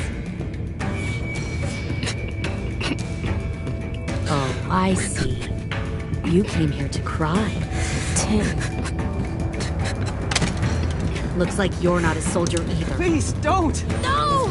Oh, I see. You came here to cry. Tim. Looks like you're not a soldier either. Please, don't! No!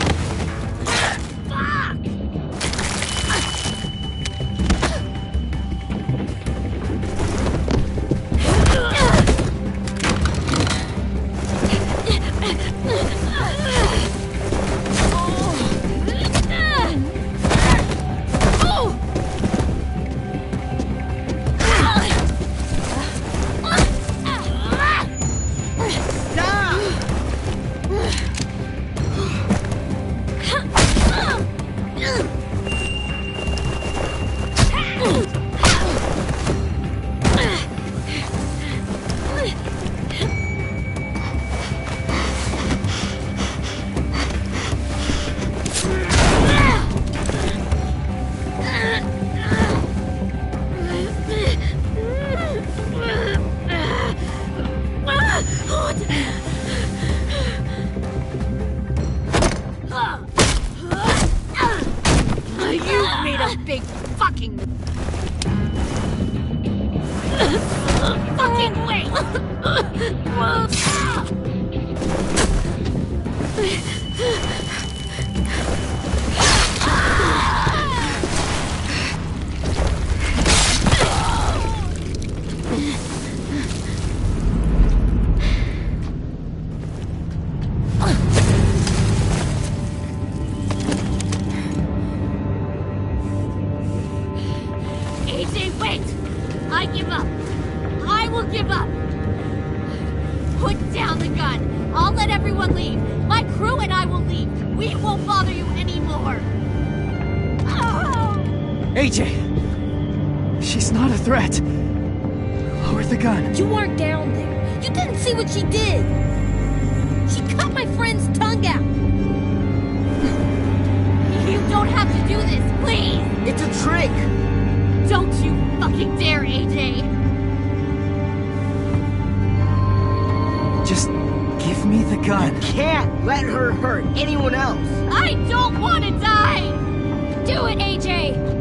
Fuck! You made a big fucking wait! AJ, wait! I give up. I will give up. Put down the gun. I'll let everyone leave. My crew and I will leave. We won't bother you anymore. AJ! She's not a threat. Lower the gun. You weren't down there. You didn't see what she did. She cut my friend's tongue out. You don't have to do this, please! It's a trick! Don't you fucking dare, AJ! Just give me the gun. Can't let her hurt anyone else. I don't want to die! Do it, AJ!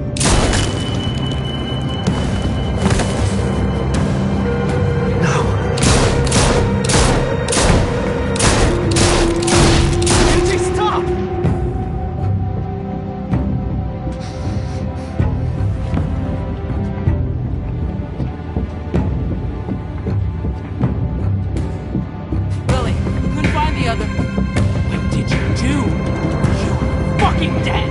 What did you do? You fucking dead!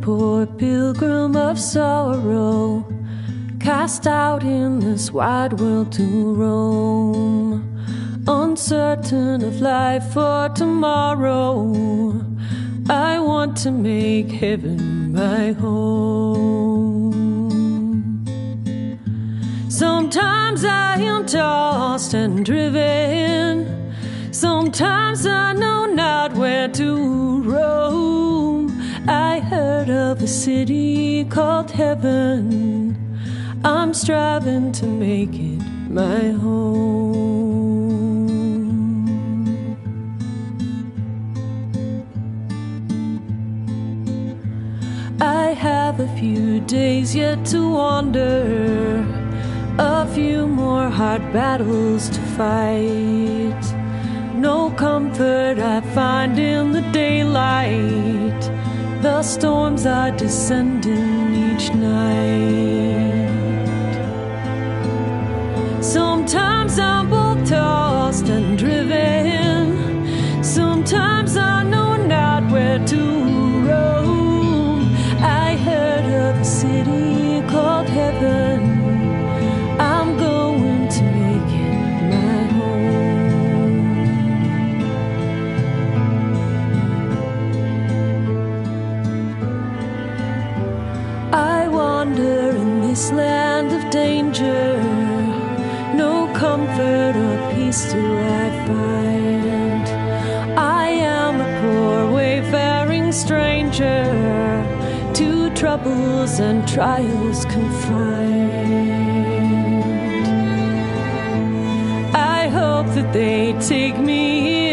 poor pilgrim of sorrow, cast out in this wide world to roam, uncertain of life for tomorrow. I want to make heaven my home. Sometimes I am tossed and driven, sometimes I know not where to roam. I heard of a city called heaven, I'm striving to make it my home. I have a few days yet to wander, a few more hard battles to fight. No comfort I find in the daylight, the storms are descending each night. Sometimes I'm both tossed and driven, sometimes I know not where to roam. I heard of a city called heaven, I'm going to make it my home. I wander in this land of danger, no comfort or peace do I find. I am a poor wayfaring stranger, to troubles and trials confined. I hope that they take me